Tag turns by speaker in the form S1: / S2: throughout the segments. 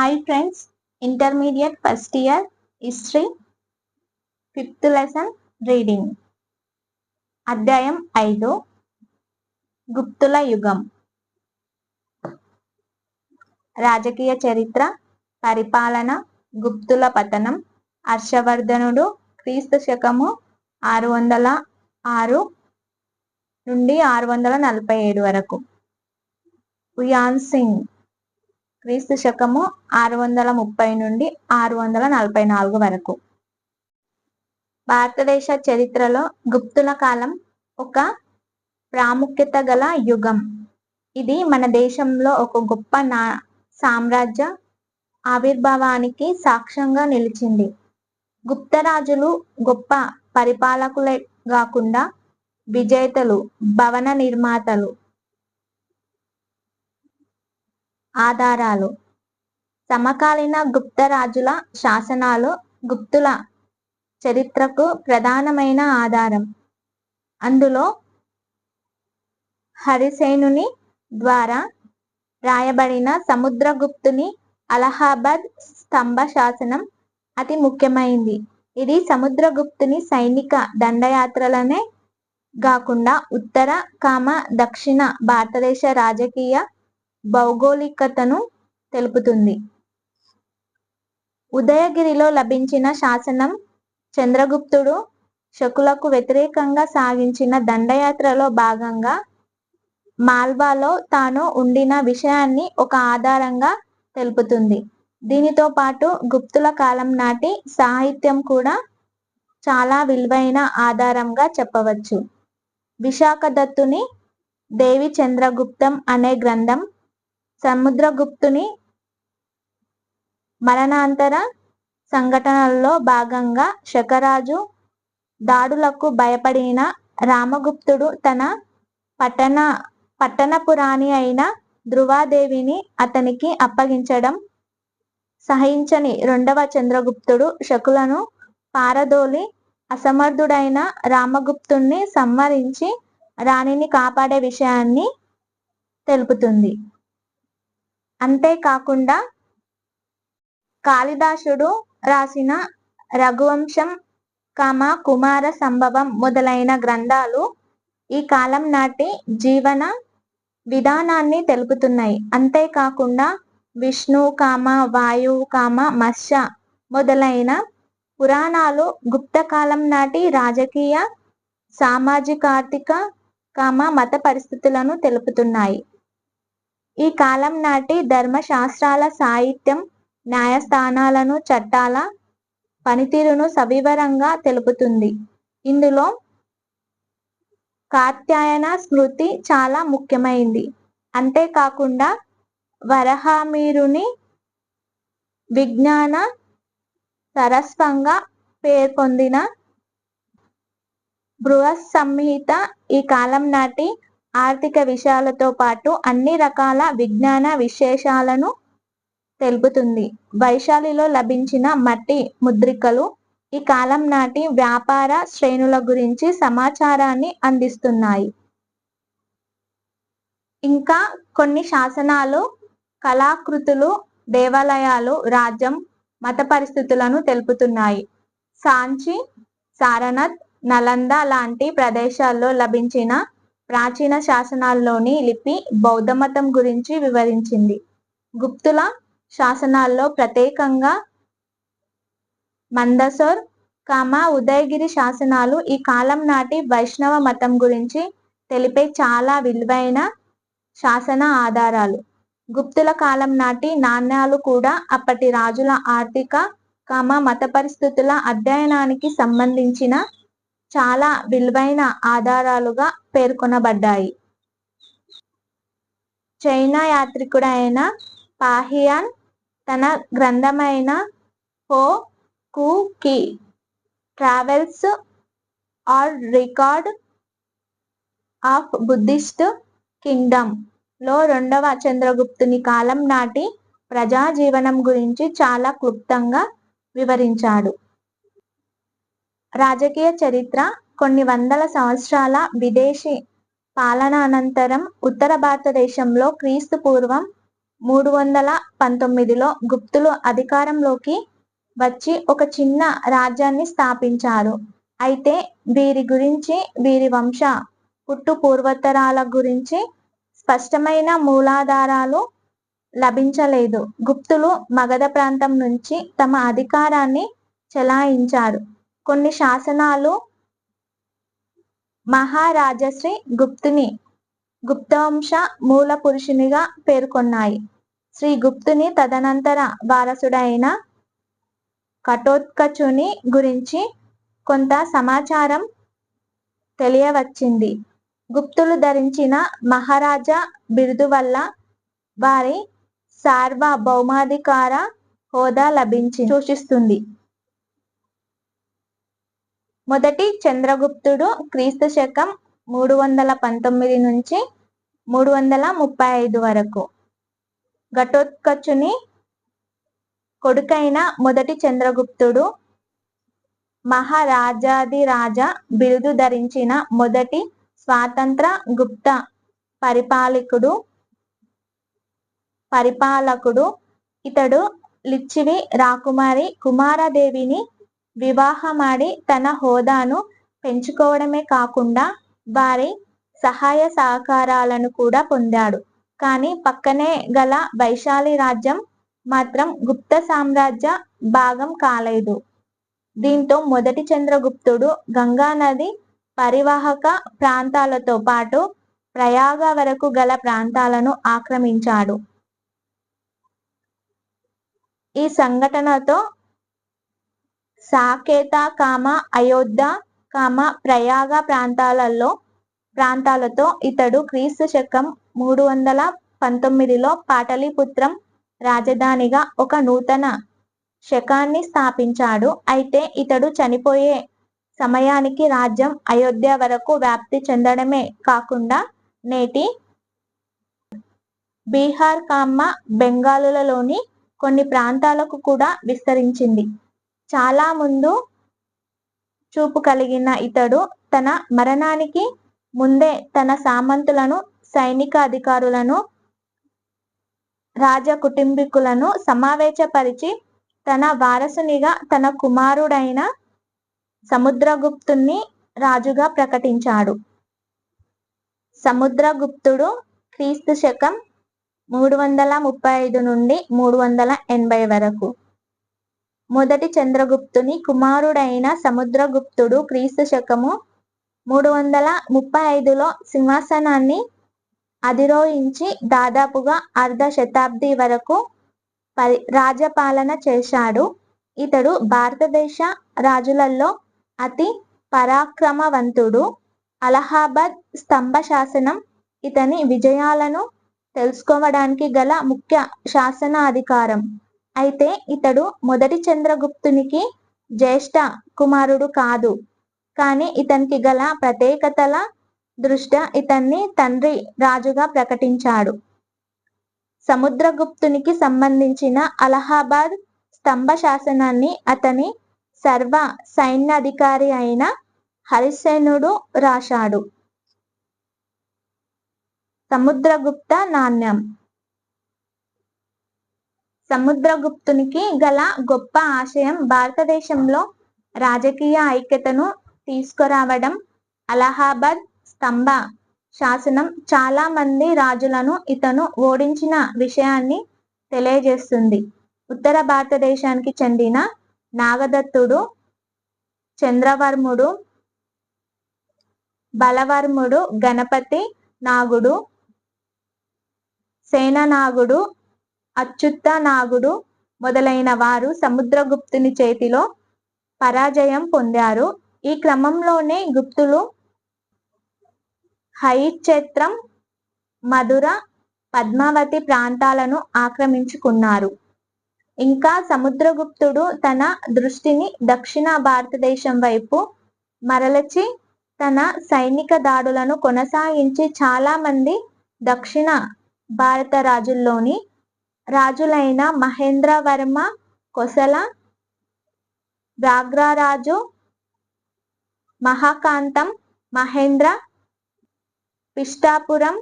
S1: Hi friends, intermediate first year history 5th lesson reading. అధ్యాయం 5 గుప్తుల యుగం. రాజకీయ చరిత్ర, పరిపాలన, గుప్తుల పతనం, హర్షవర్ధనుడు క్రీస్తు శకము 606 నుండి 647 వరకు. ఉయాన్ సింగ్ క్రీస్తు శకము 630 నుండి 644 వరకు. భారతదేశ చరిత్రలో గుప్తుల కాలం ఒక ప్రాముఖ్యత గల యుగం. ఇది మన దేశంలో ఒక గొప్ప సామ్రాజ్య ఆవిర్భావానికి సాక్ష్యంగా నిలిచింది. గుప్తరాజులు గొప్ప పరిపాలకులే కాకుండా విజేతలు, భవన నిర్మాతలు. ఆధారాలు: సమకాలీన గుప్తరాజుల శాసనాలు గుప్తుల చరిత్రకు ప్రధానమైన ఆధారం. అందులో హరిసేనుని ద్వారా రాయబడిన సముద్రగుప్తుని అలహాబాద్ స్తంభ శాసనం అతి ముఖ్యమైంది. ఇది సముద్రగుప్తుని సైనిక దండయాత్రలనే కాకుండా ఉత్తర, దక్షిణ భారతదేశ రాజకీయ భౌగోళికతను తెలుపుతుంది. ఉదయగిరిలో లభించిన శాసనం చంద్రగుప్తుడు శకులకు వ్యతిరేకంగా సాగించిన దండయాత్రలో భాగంగా మాల్వాలో తాను ఉండిన విషయాన్ని ఒక ఆధారంగా తెలుపుతుంది. దీనితో పాటు గుప్తుల కాలం నాటి సాహిత్యం కూడా చాలా విలువైన ఆధారంగా చెప్పవచ్చు. విశాఖదత్తుని దేవి చంద్రగుప్తం అనే గ్రంథం సముద్రగుప్తుని మరణాంతర సంఘటనల్లో భాగంగా శకరాజు దాడులకు భయపడిన రామగుప్తుడు తన పట్టణపురాణి అయిన ధ్రువాదేవిని అతనికి అప్పగించడం సహించని రెండవ చంద్రగుప్తుడు శకులను పారదోలి అసమర్థుడైన రామగుప్తుణ్ణి సంహరించి రాణిని కాపాడే విషయాన్ని తెలుపుతుంది. అంతేకాకుండా కాళిదాసుడు రాసిన రఘువంశం, కుమార సంభవం మొదలైన గ్రంథాలు ఈ కాలం నాటి జీవన విధానాన్ని తెలుపుతున్నాయి. అంతేకాకుండా విష్ణు, వాయు, మత్స్య మొదలైన పురాణాలు గుప్త కాలం నాటి రాజకీయ, సామాజికార్థిక, మత పరిస్థితులను తెలుపుతున్నాయి. ఈ కాలం నాటి ధర్మశాస్త్రాల సాహిత్యం న్యాయస్థానాలను, చట్టాల పనితీరును సవివరంగా తెలుపుతుంది. ఇందులో కాత్యాయన స్మృతి చాలా ముఖ్యమైంది. అంతేకాకుండా వరహామీరుని విజ్ఞాన సరస్వంగా పేర్కొందిన బృహత్సంహిత ఈ కాలం నాటి ఆర్థిక విషయాలతో పాటు అన్ని రకాల విజ్ఞాన విశేషాలను తెలుపుతుంది. వైశాలిలో లభించిన మట్టి ముద్రికలు ఈ కాలం నాటి వ్యాపార శ్రేణుల గురించి సమాచారాన్ని అందిస్తున్నాయి. ఇంకా కొన్ని శాసనాలు, కళాకృతులు దేవాలయాలు, రాజ్యం, మత పరిస్థితులను తెలుపుతున్నాయి. సాంచి, సారనాథ్, నలంద లాంటి ప్రదేశాల్లో లభించిన ప్రాచీన శాసనాల్లోని లిపి బౌద్ధమతం గురించి వివరించింది. గుప్తుల శాసనాల్లో ప్రత్యేకంగా మందసోర్, ఉదయగిరి శాసనాలు ఈ కాలం నాటి వైష్ణవ మతం గురించి తెలిపే చాలా విలువైన శాసన ఆధారాలు. గుప్తుల కాలం నాటి నాణ్యాలు కూడా అప్పటి రాజుల ఆర్థిక, మత పరిస్థితుల అధ్యయనానికి సంబంధించిన చాలా విలువైన ఆధారాలుగా పేర్కొనబడ్డాయి. చైనా యాత్రికుడైన పాహియాన్ తన గ్రంథమైన హో కు కి travels are record of Buddhist Kingdom లో రెండవ చంద్రగుప్తుని కాలం నాటి ప్రజా జీవనం గురించి చాలా క్లుప్తంగా వివరించాడు. రాజకీయ చరిత్ర కొన్ని వందల సంవత్సరాల విదేశీ పాలన అనంతరం ఉత్తర భారతదేశంలో క్రీస్తు పూర్వం 319లో గుప్తులు అధికారంలోకి వచ్చి ఒక చిన్న రాజ్యాన్ని స్థాపించారు. అయితే వీరి వంశ పుట్టు పూర్వోత్తరాల గురించి స్పష్టమైన మూలాధారాలు లభించలేదు. గుప్తులు మగధ ప్రాంతం నుంచి తమ అధికారాన్ని చెలాయించారు. కొన్ని శాసనాలు మహారాజశ్రీ గుప్తవంశ మూల పురుషునిగా పేర్కొన్నాయి. శ్రీ గుప్తుని తదనంతర వారసుడైన ఘటోత్కచుని గురించి కొంత సమాచారం తెలియవచ్చింది. గుప్తులు ధరించిన మహారాజా బిరుదు వల్ల వారి సార్వభౌమాధికార హోదా సూచిస్తుంది. మొదటి చంద్రగుప్తుడు క్రీస్తు శకం 319 నుంచి 335 వరకు. ఘటోత్కచుని కొడుకైన మొదటి చంద్రగుప్తుడు మహారాజాధిరాజ బిరుదు ధరించిన మొదటి స్వతంత్ర గుప్త పరిపాలకుడు. ఇతడు లిచ్చివి రాకుమారి కుమారదేవిని వివాహమాడి తన హోదాను పెంచుకోవడమే కాకుండా వారి సహాయ సహకారాలను కూడా పొందాడు. కానీ పక్కనే గల వైశాలి రాజ్యం మాత్రం గుప్త సామ్రాజ్య భాగం కాలేదు. దీంతో మొదటి చంద్రగుప్తుడు గంగా నది పరివాహక ప్రాంతాలతో పాటు ప్రయాగ వరకు గల ప్రాంతాలను ఆక్రమించాడు. ఈ సంఘటనతో సాకేత, అయోధ్య, ప్రయాగ ప్రాంతాలతో ఇతడు క్రీస్తు శకం 319లో పాటలీపుత్రం రాజధానిగా ఒక నూతన శకాన్ని స్థాపించాడు. అయితే ఇతడు చనిపోయే సమయానికి రాజ్యం అయోధ్య వరకు వ్యాప్తి చెందడమే కాకుండా నేటి బీహార్, బెంగాలులలోని కొన్ని ప్రాంతాలకు కూడా విస్తరించింది. చాలా ముందు చూపు కలిగిన ఇతడు తన మరణానికి ముందే తన సామంతులను, సైనిక అధికారులను, రాజ కుటుంబీకులను సమావేశపరిచి తన వారసునిగా తన కుమారుడైన సముద్రగుప్తుణ్ణి రాజుగా ప్రకటించాడు. సముద్రగుప్తుడు క్రీస్తు శకం 335 నుండి 380 వరకు. మొదటి చంద్రగుప్తుని కుమారుడైన సముద్రగుప్తుడు క్రీస్తు శకము 335లో సింహాసనాన్ని అధిరోహించి దాదాపుగా అర్ధ శతాబ్ది వరకు రాజపాలన చేశాడు. ఇతడు భారతదేశ రాజులలో అతి పరాక్రమవంతుడు. అలహాబాద్ స్తంభ శాసనం ఇతని విజయాలను తెలుసుకోవడానికి గల ముఖ్య శాసనాధికారం. అయితే ఇతడు మొదటి చంద్రగుప్తునికి జ్యేష్ఠ కుమారుడు కాదు. కానీ ఇతనికి గల ప్రత్యేకతల దృష్ట్యా ఇతన్ని తండ్రి రాజుగా ప్రకటించాడు. సముద్రగుప్తునికి సంబంధించిన అలహాబాద్ స్తంభ శాసనాన్ని అతని సర్వ సైన్యాధికారి అయిన హరిసేనుడు రాశాడు. సముద్రగుప్త నాణ్యం. సముద్రగుప్తునికి గల గొప్ప ఆశయం భారతదేశంలో రాజకీయ ఐక్యతను తీసుకురావడం. అలహాబాద్ స్తంభ శాసనం చాలా మంది రాజులను ఇతను ఓడించిన విషయాన్ని తెలియజేస్తుంది. ఉత్తర భారతదేశానికి చెందిన నాగదత్తుడు, చంద్రవర్ముడు, బలవర్ముడు, గణపతి నాగుడు, సేననాగుడు, అచ్యుత నాగుడు మొదలైన వారు సముద్రగుప్తుని చేతిలో పరాజయం పొందారు. ఈ క్రమంలోనే గుప్తులు హైక్షేత్రం, మధుర, పద్మావతి ప్రాంతాలను ఆక్రమించుకున్నారు. ఇంకా సముద్రగుప్తుడు తన దృష్టిని దక్షిణ భారతదేశం వైపు మరల్చి తన సైనిక దాడులను కొనసాగించి చాలా మంది దక్షిణ భారత రాజులైన మహేంద్రవర్మ, కోసల, వ్యాఘ్రరాజు, మహాకాంతం, మహేంద్ర, పిష్టాపురం,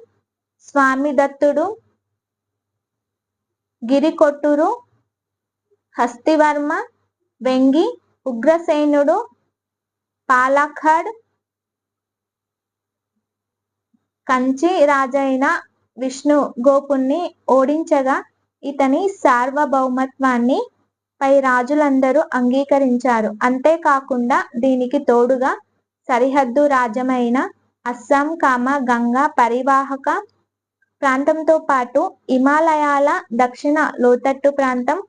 S1: స్వామిదత్తుడు, గిరికొట్టూరు, హస్తివర్మ, వెంగి, ఉగ్రసేనుడు, పాలక్కడ్, కంచి రాజైన విష్ణుగోపుని ఓడించగా ఇతని సార్వభౌమత్వాన్ని పై రాజులందరూ అంగీకరించారు. అంతేకాకుండా దీనికి తోడుగా సరిహద్దు రాజ్యమైన అస్సాం గంగా పరివాహక ప్రాంతంతో పాటు హిమాలయాల దక్షిణ లోతట్టు ప్రాంతం,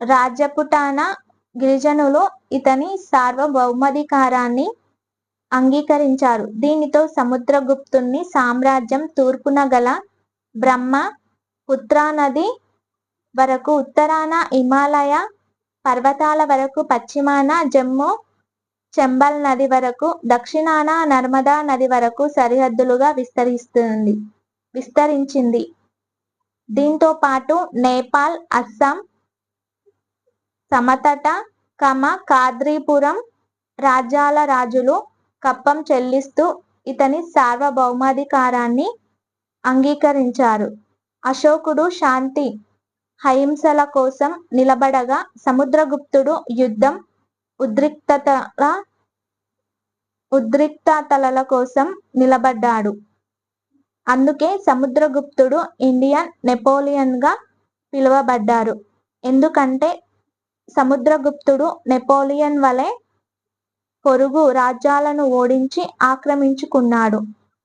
S1: రాజపుటానా గిరిజనులు ఇతని సార్వభౌమాధికారాన్ని అంగీకరించారు. దీనితో సముద్రగుప్తుని సామ్రాజ్యం తూర్పున గల బ్రహ్మపుత్రా నది వరకు, ఉత్తరాన హిమాలయ పర్వతాల వరకు, పశ్చిమాన జమ్మూ చంబల్ నది వరకు, దక్షిణాన నర్మదా నది వరకు సరిహద్దులుగా విస్తరించింది. దీంతో పాటు నేపాల్, అస్సాం సమతట కాద్రీపురం రాజ్యాల రాజులు కప్పం చెల్లిస్తూ ఇతని సార్వభౌమాధికారాన్ని అంగీకరించారు. అశోకుడు శాంతి అహింసల కోసం నిలబడగా సముద్రగుప్తుడు యుద్ధం ఉద్రిక్తతల కోసం నిలబడ్డాడు. అందుకే సముద్రగుప్తుడు ఇండియన్ నెపోలియన్ గా పిలువబడ్డారు. ఎందుకంటే సముద్రగుప్తుడు నెపోలియన్ వలె పొరుగు రాజ్యాలను ఓడించి ఆక్రమించుకున్నాడు.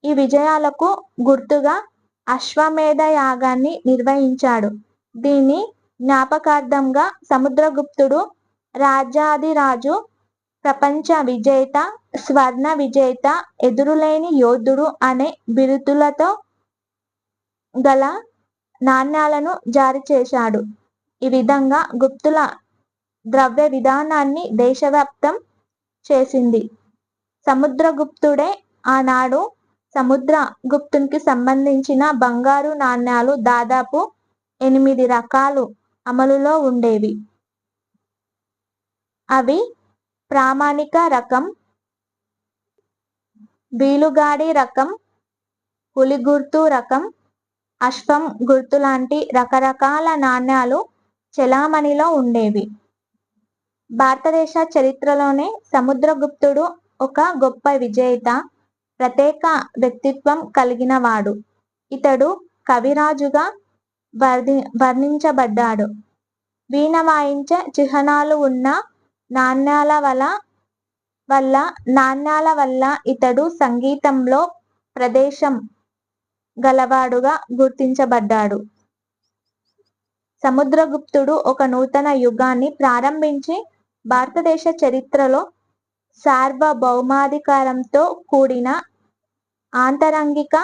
S1: ఈ విజయాలకు గుర్తుగా అశ్వమేధ యాగాన్ని నిర్వహించాడు. దీని జ్ఞాపకార్థంగా సముద్రగుప్తుడు రాజాధిరాజు, ప్రపంచ విజేత, స్వర్ణ విజేత, ఎదురులేని యోధుడు అనే బిరుదులతో గల నాణ్యాలను జారీ చేశాడు. ఈ విధంగా గుప్తుల ద్రవ్య విధానాన్ని దేశవ్యాప్తం చేసింది. సముద్రగుప్తుడే ఆనాడు సముద్రగుప్తునికి సంబంధించిన బంగారు నాణ్యాలు దాదాపు 8 రకాలు అమలులో ఉండేవి. అవి ప్రామాణిక రకం, వీలుగాడి రకం, పులిగుర్తు రకం, అశ్వం గుర్తు లాంటి రకరకాల నాణ్యాలు చెలామణిలో ఉండేవి. భారతదేశ చరిత్రలోనే సముద్రగుప్తుడు ఒక గొప్ప విజేత, ప్రత్యేక వ్యక్తిత్వం కలిగినవాడు. ఇతడు కవిరాజుగా వర్ణించబడ్డాడు. వీణ వాయించే చిహ్నాలు ఉన్న నాణ్యాల వల్ల ఇతడు సంగీతంలో ప్రవేశం గలవాడుగా గుర్తించబడ్డాడు. సముద్రగుప్తుడు ఒక నూతన యుగాన్ని ప్రారంభించి భారతదేశ చరిత్రలో సార్వభౌమాధికారంతో కూడిన ఆంతరంగిక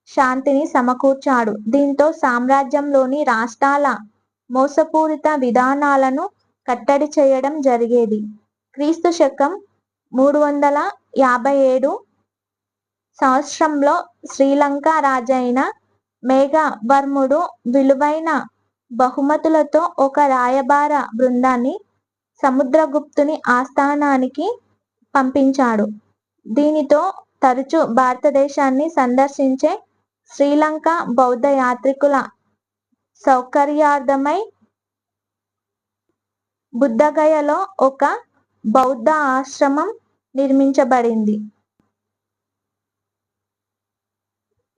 S1: శాంతిని సమకూర్చాడు. దీంతో సామ్రాజ్యంలోని రాష్ట్రాల మోసపూరిత విధానాలను కట్టడి చేయడం జరిగేది. క్రీస్తు శకం 357 సంవత్సరంలో శ్రీలంక రాజైన మేఘవర్ముడు విలువైన బహుమతులతో ఒక రాయబార బృందాన్ని సముద్రగుప్తుని ఆస్థానానికి పంపించాడు. దీనితో తరచూ భారతదేశాన్ని సందర్శించే శ్రీలంక బౌద్ధ యాత్రికుల సౌకర్యార్థమై బుద్ధగయలో ఒక బౌద్ధ ఆశ్రమం నిర్మించబడింది.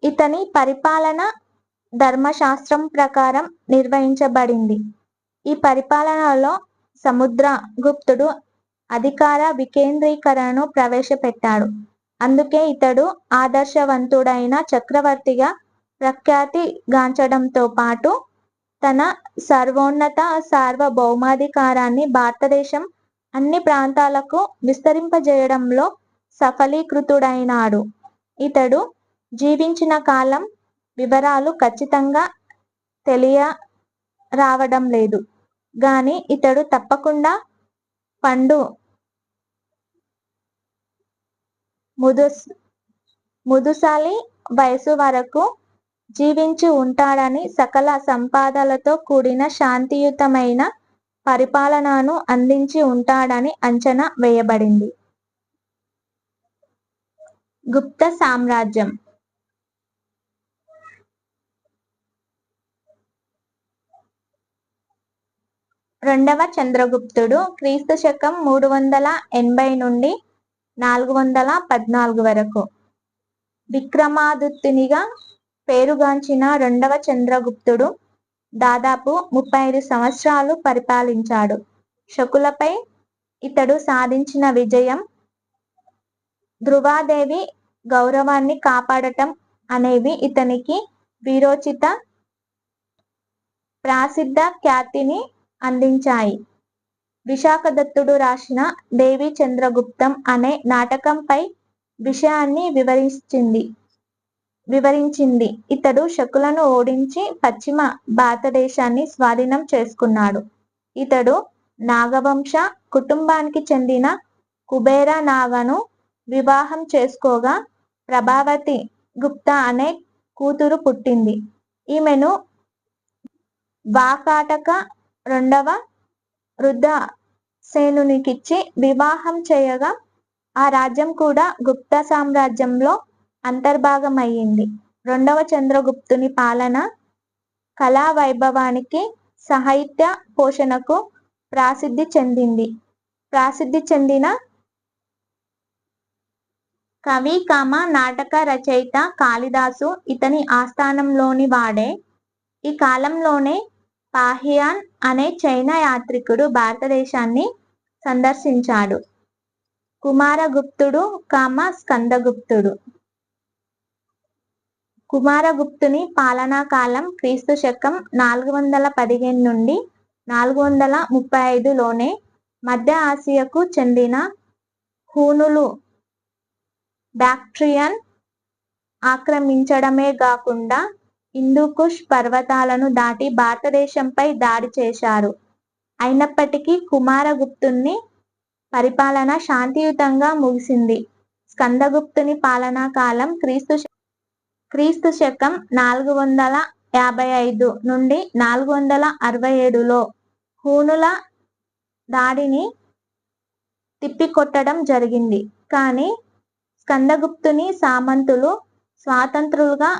S1: ఇతని పరిపాలన ధర్మశాస్త్రం ప్రకారం నిర్వహించబడింది. ఈ పరిపాలనలో సముద్రగుప్తుడు అధికార వికేంద్రీకరణను ప్రవేశపెట్టాడు. అందుకే ఇతడు ఆదర్శవంతుడైన చక్రవర్తిగా ప్రఖ్యాతి గాంచడంతో పాటు తన సర్వోన్నత సార్వభౌమాధికారాన్ని భారతదేశం అన్ని ప్రాంతాలకు విస్తరింపజేయడంలో సఫలీకృతుడైనాడు. ఇతడు జీవించిన కాలం వివరాలు ఖచ్చితంగా తెలియరావడం లేదు గాని ఇతడు తప్పకుండా పండు ముదుసలి వయసు వరకు జీవించి ఉంటాడని, సకల సంపదలతో కూడిన శాంతియుతమైన పరిపాలనను అందించి ఉంటాడని అంచనా వేయబడింది. గుప్త సామ్రాజ్యం రెండవ చంద్రగుప్తుడు క్రీస్తు శకం 380 నుండి 414 వరకు. విక్రమాదిత్యునిగా పేరుగాంచిన రెండవ చంద్రగుప్తుడు దాదాపు 35 సంవత్సరాలు పరిపాలించాడు. శకులపై ఇతడు సాధించిన విజయం, ధ్రువాదేవి గౌరవాన్ని కాపాడటం అనేవి ఇతనికి వీరోచిత ప్రసిద్ధ ఖ్యాతిని అందించాయి. విశాఖదత్తుడు రాసిన దేవి చంద్రగుప్తం అనే నాటకంపై విషయాన్ని వివరించింది. ఇతడు శకులను ఓడించి పశ్చిమ భారతదేశాన్ని స్వాధీనం చేసుకున్నాడు. ఇతడు నాగవంశ కుటుంబానికి చెందిన కుబేర నాగను వివాహం చేసుకోగా ప్రభావతి గుప్తా అనే కూతురు పుట్టింది. ఈమెను వాకాటక రెండవ రుద్రసేనునికిచ్చి వివాహం చేయగా ఆ రాజ్యం కూడా గుప్త సామ్రాజ్యంలో అంతర్భాగమయ్యింది. రెండవ చంద్రగుప్తుని పాలన కళా వైభవానికి, సాహిత్య పోషణకు ప్రసిద్ధి చెందిన కవి నాటక రచయిత కాళిదాసు ఇతని ఆస్థానంలోని వాడే. ఈ కాలంలోనే పాహియాన్ అనే చైనా యాత్రికుడు భారతదేశాన్ని సందర్శించాడు. కుమారగుప్తుడు స్కందగుప్తుడు. కుమారగుప్తుని పాలనా కాలం క్రీస్తు శకం 415 నుండి 435లోనే. మధ్య ఆసియాకు చెందిన హూనులు బాక్ట్రియన్ ఆక్రమించడమే గాకుండా హిందూకుష్ పర్వతాలను దాటి భారతదేశంపై దాడి చేశారు. అయినప్పటికీ కుమారగుప్తుని పరిపాలన శాంతియుతంగా ముగిసింది. స్కందగుప్తుని పాలనా కాలం క్రీస్తు శకం 455 నుండి 467లో హూనుల దాడిని తిప్పికొట్టడం జరిగింది. కానీ స్కందగుప్తుని సామంతులు స్వతంత్రులుగా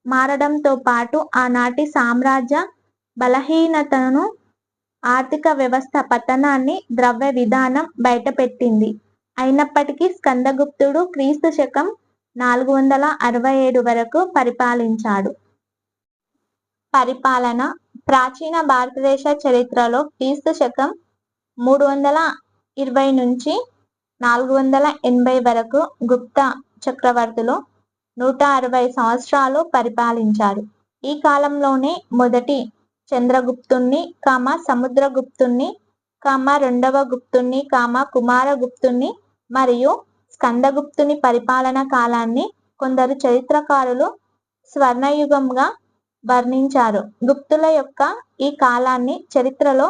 S1: మారడంతో పాటు ఆనాటి సామ్రాజ్య బలహీనతను, ఆర్థిక వ్యవస్థ పతనాన్ని ద్రవ్య విధానం బయటపెట్టింది. అయినప్పటికీ స్కందగుప్తుడు క్రీస్తు శకం 467 వరకు పరిపాలించాడు. పరిపాలన ప్రాచీన భారతదేశ చరిత్రలో క్రీస్తు శకం 320 నుంచి 480 వరకు గుప్త చక్రవర్తులు 160 సంవత్సరాలు పరిపాలించారు. ఈ కాలంలోనే మొదటి చంద్రగుప్తుణ్ణి, సముద్రగుప్తుణ్ణి, రెండవ గుప్తుణ్ణి, కుమారగుప్తుణ్ణి మరియు స్కందగుప్తుని పరిపాలన కాలాన్ని కొందరు చరిత్రకారులు స్వర్ణయుగంగా వర్ణించారు. గుప్తుల యొక్క ఈ కాలాన్ని చరిత్రలో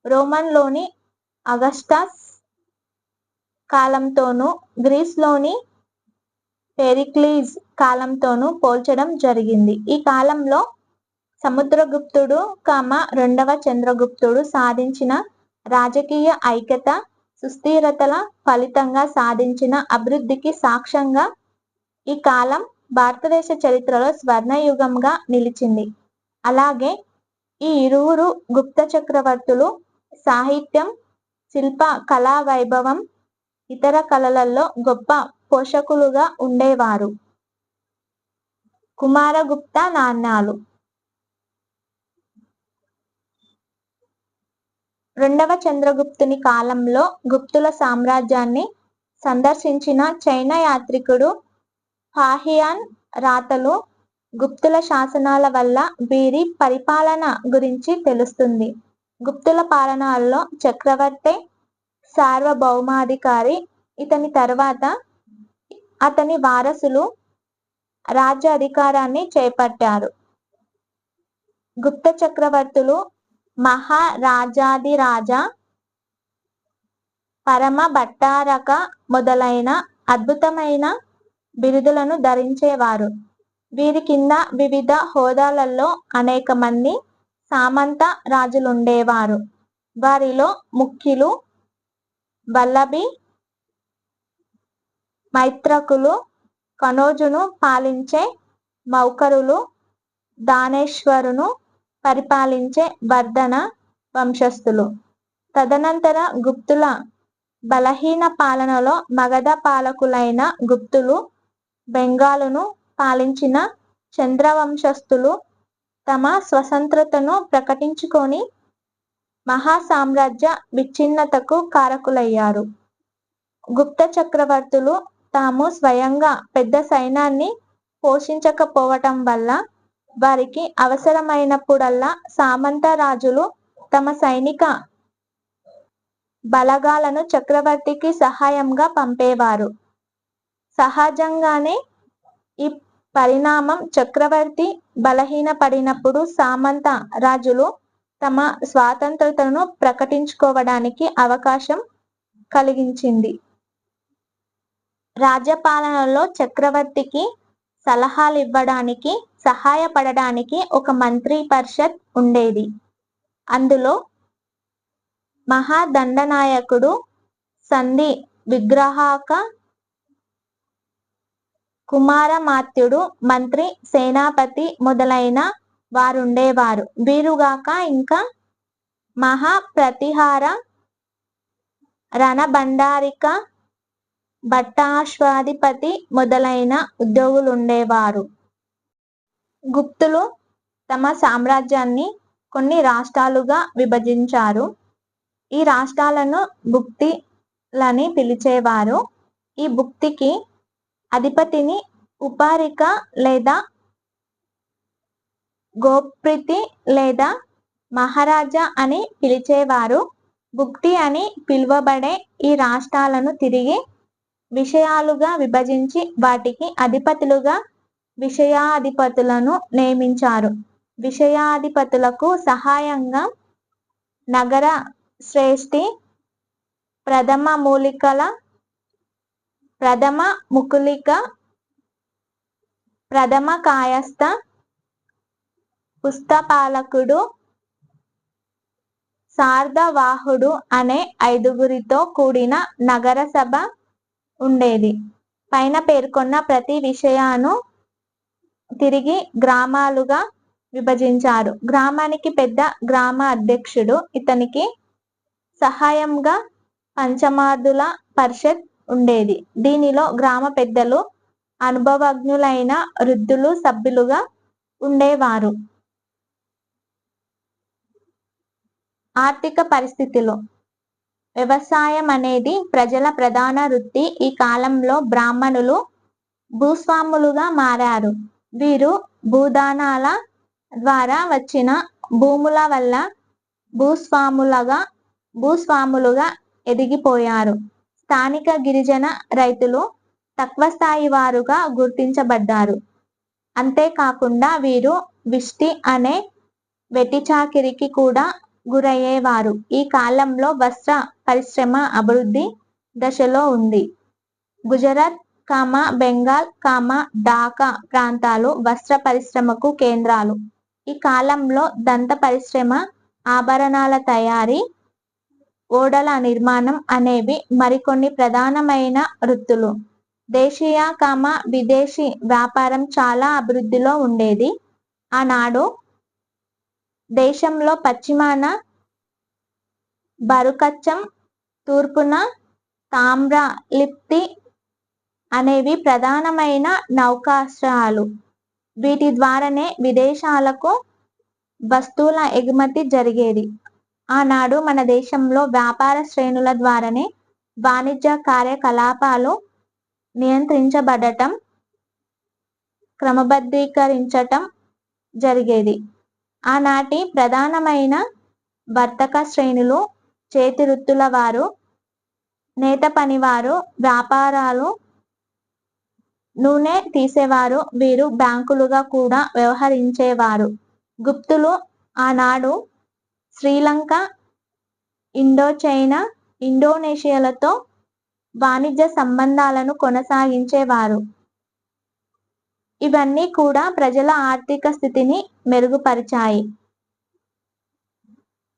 S1: రోమన్లోని అగస్టస్ కాలంతోనూ, గ్రీస్లోని పెరిక్లీస్ కాలంతోనూ పోల్చడం జరిగింది. ఈ కాలంలో సముద్రగుప్తుడు, రెండవ చంద్రగుప్తుడు సాధించిన రాజకీయ ఐక్యత, సుస్థిరతల ఫలితంగా సాధించిన అభివృద్ధికి సాక్ష్యంగా ఈ కాలం భారతదేశ చరిత్రలో స్వర్ణయుగంగా నిలిచింది. అలాగే ఈ ఇరువురు గుప్త చక్రవర్తులు సాహిత్యం, శిల్ప కళా వైభవం, ఇతర కళలలో గొప్ప పోషకులుగా ఉండేవారు. కుమారగుప్త నాణ్యాలు. రెండవ చంద్రగుప్తుని కాలంలో గుప్తుల సామ్రాజ్యాన్ని సందర్శించిన చైనా యాత్రికుడు పాహియాన్ రాతలు, గుప్తుల శాసనాల వల్ల వీరి పరిపాలన గురించి తెలుస్తుంది. గుప్తుల పాలనలో చక్రవర్తి సార్వభౌమాధికారి. ఇతని తర్వాత అతని వారసులు రాజ్య అధికారాన్ని చేపట్టారు. గుప్త చక్రవర్తులు మహారాజాధిరాజ, పరమ భట్టారక మొదలైన అద్భుతమైన బిరుదులను ధరించేవారు. వీరి కింద వివిధ హోదాలలో అనేక మంది సామంత రాజులుండేవారు. వారిలో ముఖ్యులు వల్లభి, మైత్రకులు, కనోజును పాలించే మౌఖరులు, దానేశ్వరును పరిపాలించే వర్ధన వంశస్థులు. తదనంతర గుప్తుల బలహీన పాలనలో మగధ పాలకులైన గుప్తులు, బెంగాలును పాలించిన చంద్రవంశస్థులు తమ స్వతంత్రతను ప్రకటించుకొని మహాసామ్రాజ్య విచ్ఛిన్నతకు కారకులయ్యారు. గుప్త చక్రవర్తులు తాము స్వయంగా పెద్ద సైన్యాన్ని పోషించకపోవటం వల్ల వారికి అవసరమైనప్పుడల్లా సామంత రాజులు తమ సైనిక బలగాలను చక్రవర్తికి సహాయంగా పంపేవారు. సహజంగానే ఈ పరిణామం చక్రవర్తి బలహీనపడినప్పుడు సామంత రాజులు తమ స్వాతంత్రతను ప్రకటించుకోవడానికి అవకాశం కలిగించింది. రాజ్యపాలనలో చక్రవర్తికి సలహాలివ్వడానికి, సహాయపడడానికి ఒక మంత్రి పరిషత్ ఉండేది. అందులో మహాదండనాయకుడు, సంధి విగ్రహాక, కుమారమాత్యుడు, మంత్రి, సేనాపతి మొదలైన వారుండేవారు. వీరుగాక ఇంకా మహాప్రతిహార, రణభండారిక, భట్టాశ్వాధిపతి మొదలైన ఉద్యోగులుండేవారు. గుప్తులు తమ సామ్రాజ్యాన్ని కొన్ని రాష్ట్రాలుగా విభజించారు. ఈ రాష్ట్రాలను భుక్తిలని పిలిచేవారు. ఈ భుక్తికి అధిపతిని ఉపారిక లేదా గోప్రీతి లేదా మహారాజా అని పిలిచేవారు. భుక్తి అని పిలువబడే ఈ రాష్ట్రాలను తిరిగి విషయాలుగా విభజించి వాటికి అధిపతులుగా విషయాధిపతులను నియమించారు. విషయాధిపతులకు సహాయంగా నగర శ్రేష్ఠి, ప్రథమ ముకులిక, ప్రథమ కాయస్థ, పుస్తపాలకుడు, సార్ధవాహుడు అనే 5గురితో కూడిన నగరసభ ఉండేది. పైన పేర్కొన్న ప్రతి విషయాను తిరిగి గ్రామాలుగా విభజించారు. గ్రామానికి పెద్ద గ్రామ అధ్యక్షుడు, ఇతనికి సహాయంగా పంచమార్దుల పరిషత్ ఉండేది. దీనిలో గ్రామ పెద్దలు, అనుభవజ్ఞులైన వృద్ధులు సభ్యులుగా ఉండేవారు. ఆర్థిక పరిస్థితులు. వ్యవసాయం అనేది ప్రజల ప్రధాన వృత్తి. ఈ కాలంలో బ్రాహ్మణులు భూస్వాములుగా మారారు. వీరు భూదానాల ద్వారా వచ్చిన భూముల వల్ల భూస్వాములుగా ఎదిగిపోయారు. స్థానిక గిరిజన రైతులు తక్కువ స్థాయి వారుగా గుర్తించబడ్డారు. అంతేకాకుండా వీరు విష్టి అనే వెట్టిచాకిరికి కూడా గురయ్యేవారు. ఈ కాలంలో వస్త్ర పరిశ్రమ అభివృద్ధి దశలో ఉంది. గుజరాత్, బెంగాల్, ఢాకా ప్రాంతాలు వస్త్ర పరిశ్రమకు కేంద్రాలు. ఈ కాలంలో దంత పరిశ్రమ, ఆభరణాల తయారీ, ఓడల నిర్మాణం అనేవి మరికొన్ని ప్రధానమైన వృత్తులు. దేశీయ, విదేశీ వ్యాపారం చాలా అభివృద్ధిలో ఉండేది. ఆనాడు దేశంలో పశ్చిమాన బరుకచ్చం, తూర్పున తామ్ర లిప్తి అనేవి ప్రధానమైన నౌకాశ్రయాలు. వీటి ద్వారానే విదేశాలకు వస్తువుల ఎగుమతి జరిగేది. ఆనాడు మన దేశంలో వ్యాపార శ్రేణుల ద్వారానే వాణిజ్య కార్యకలాపాలు నియంత్రించబడటం, క్రమబద్ధీకరించటం జరిగేది. ఆనాటి ప్రధానమైన వర్తక శ్రేణులు చేతి వృత్తుల వారు, నేత పనివారు, వ్యాపారాలు, నూనె తీసేవారు. వీరు బ్యాంకులుగా కూడా వ్యవహరించేవారు. గుప్తులు ఆనాడు శ్రీలంక, ఇండోచైనా, ఇండోనేషియాలతో వాణిజ్య సంబంధాలను కొనసాగించేవారు. ఇవన్నీ కూడా ప్రజల ఆర్థిక స్థితిని మెరుగుపరిచాయి.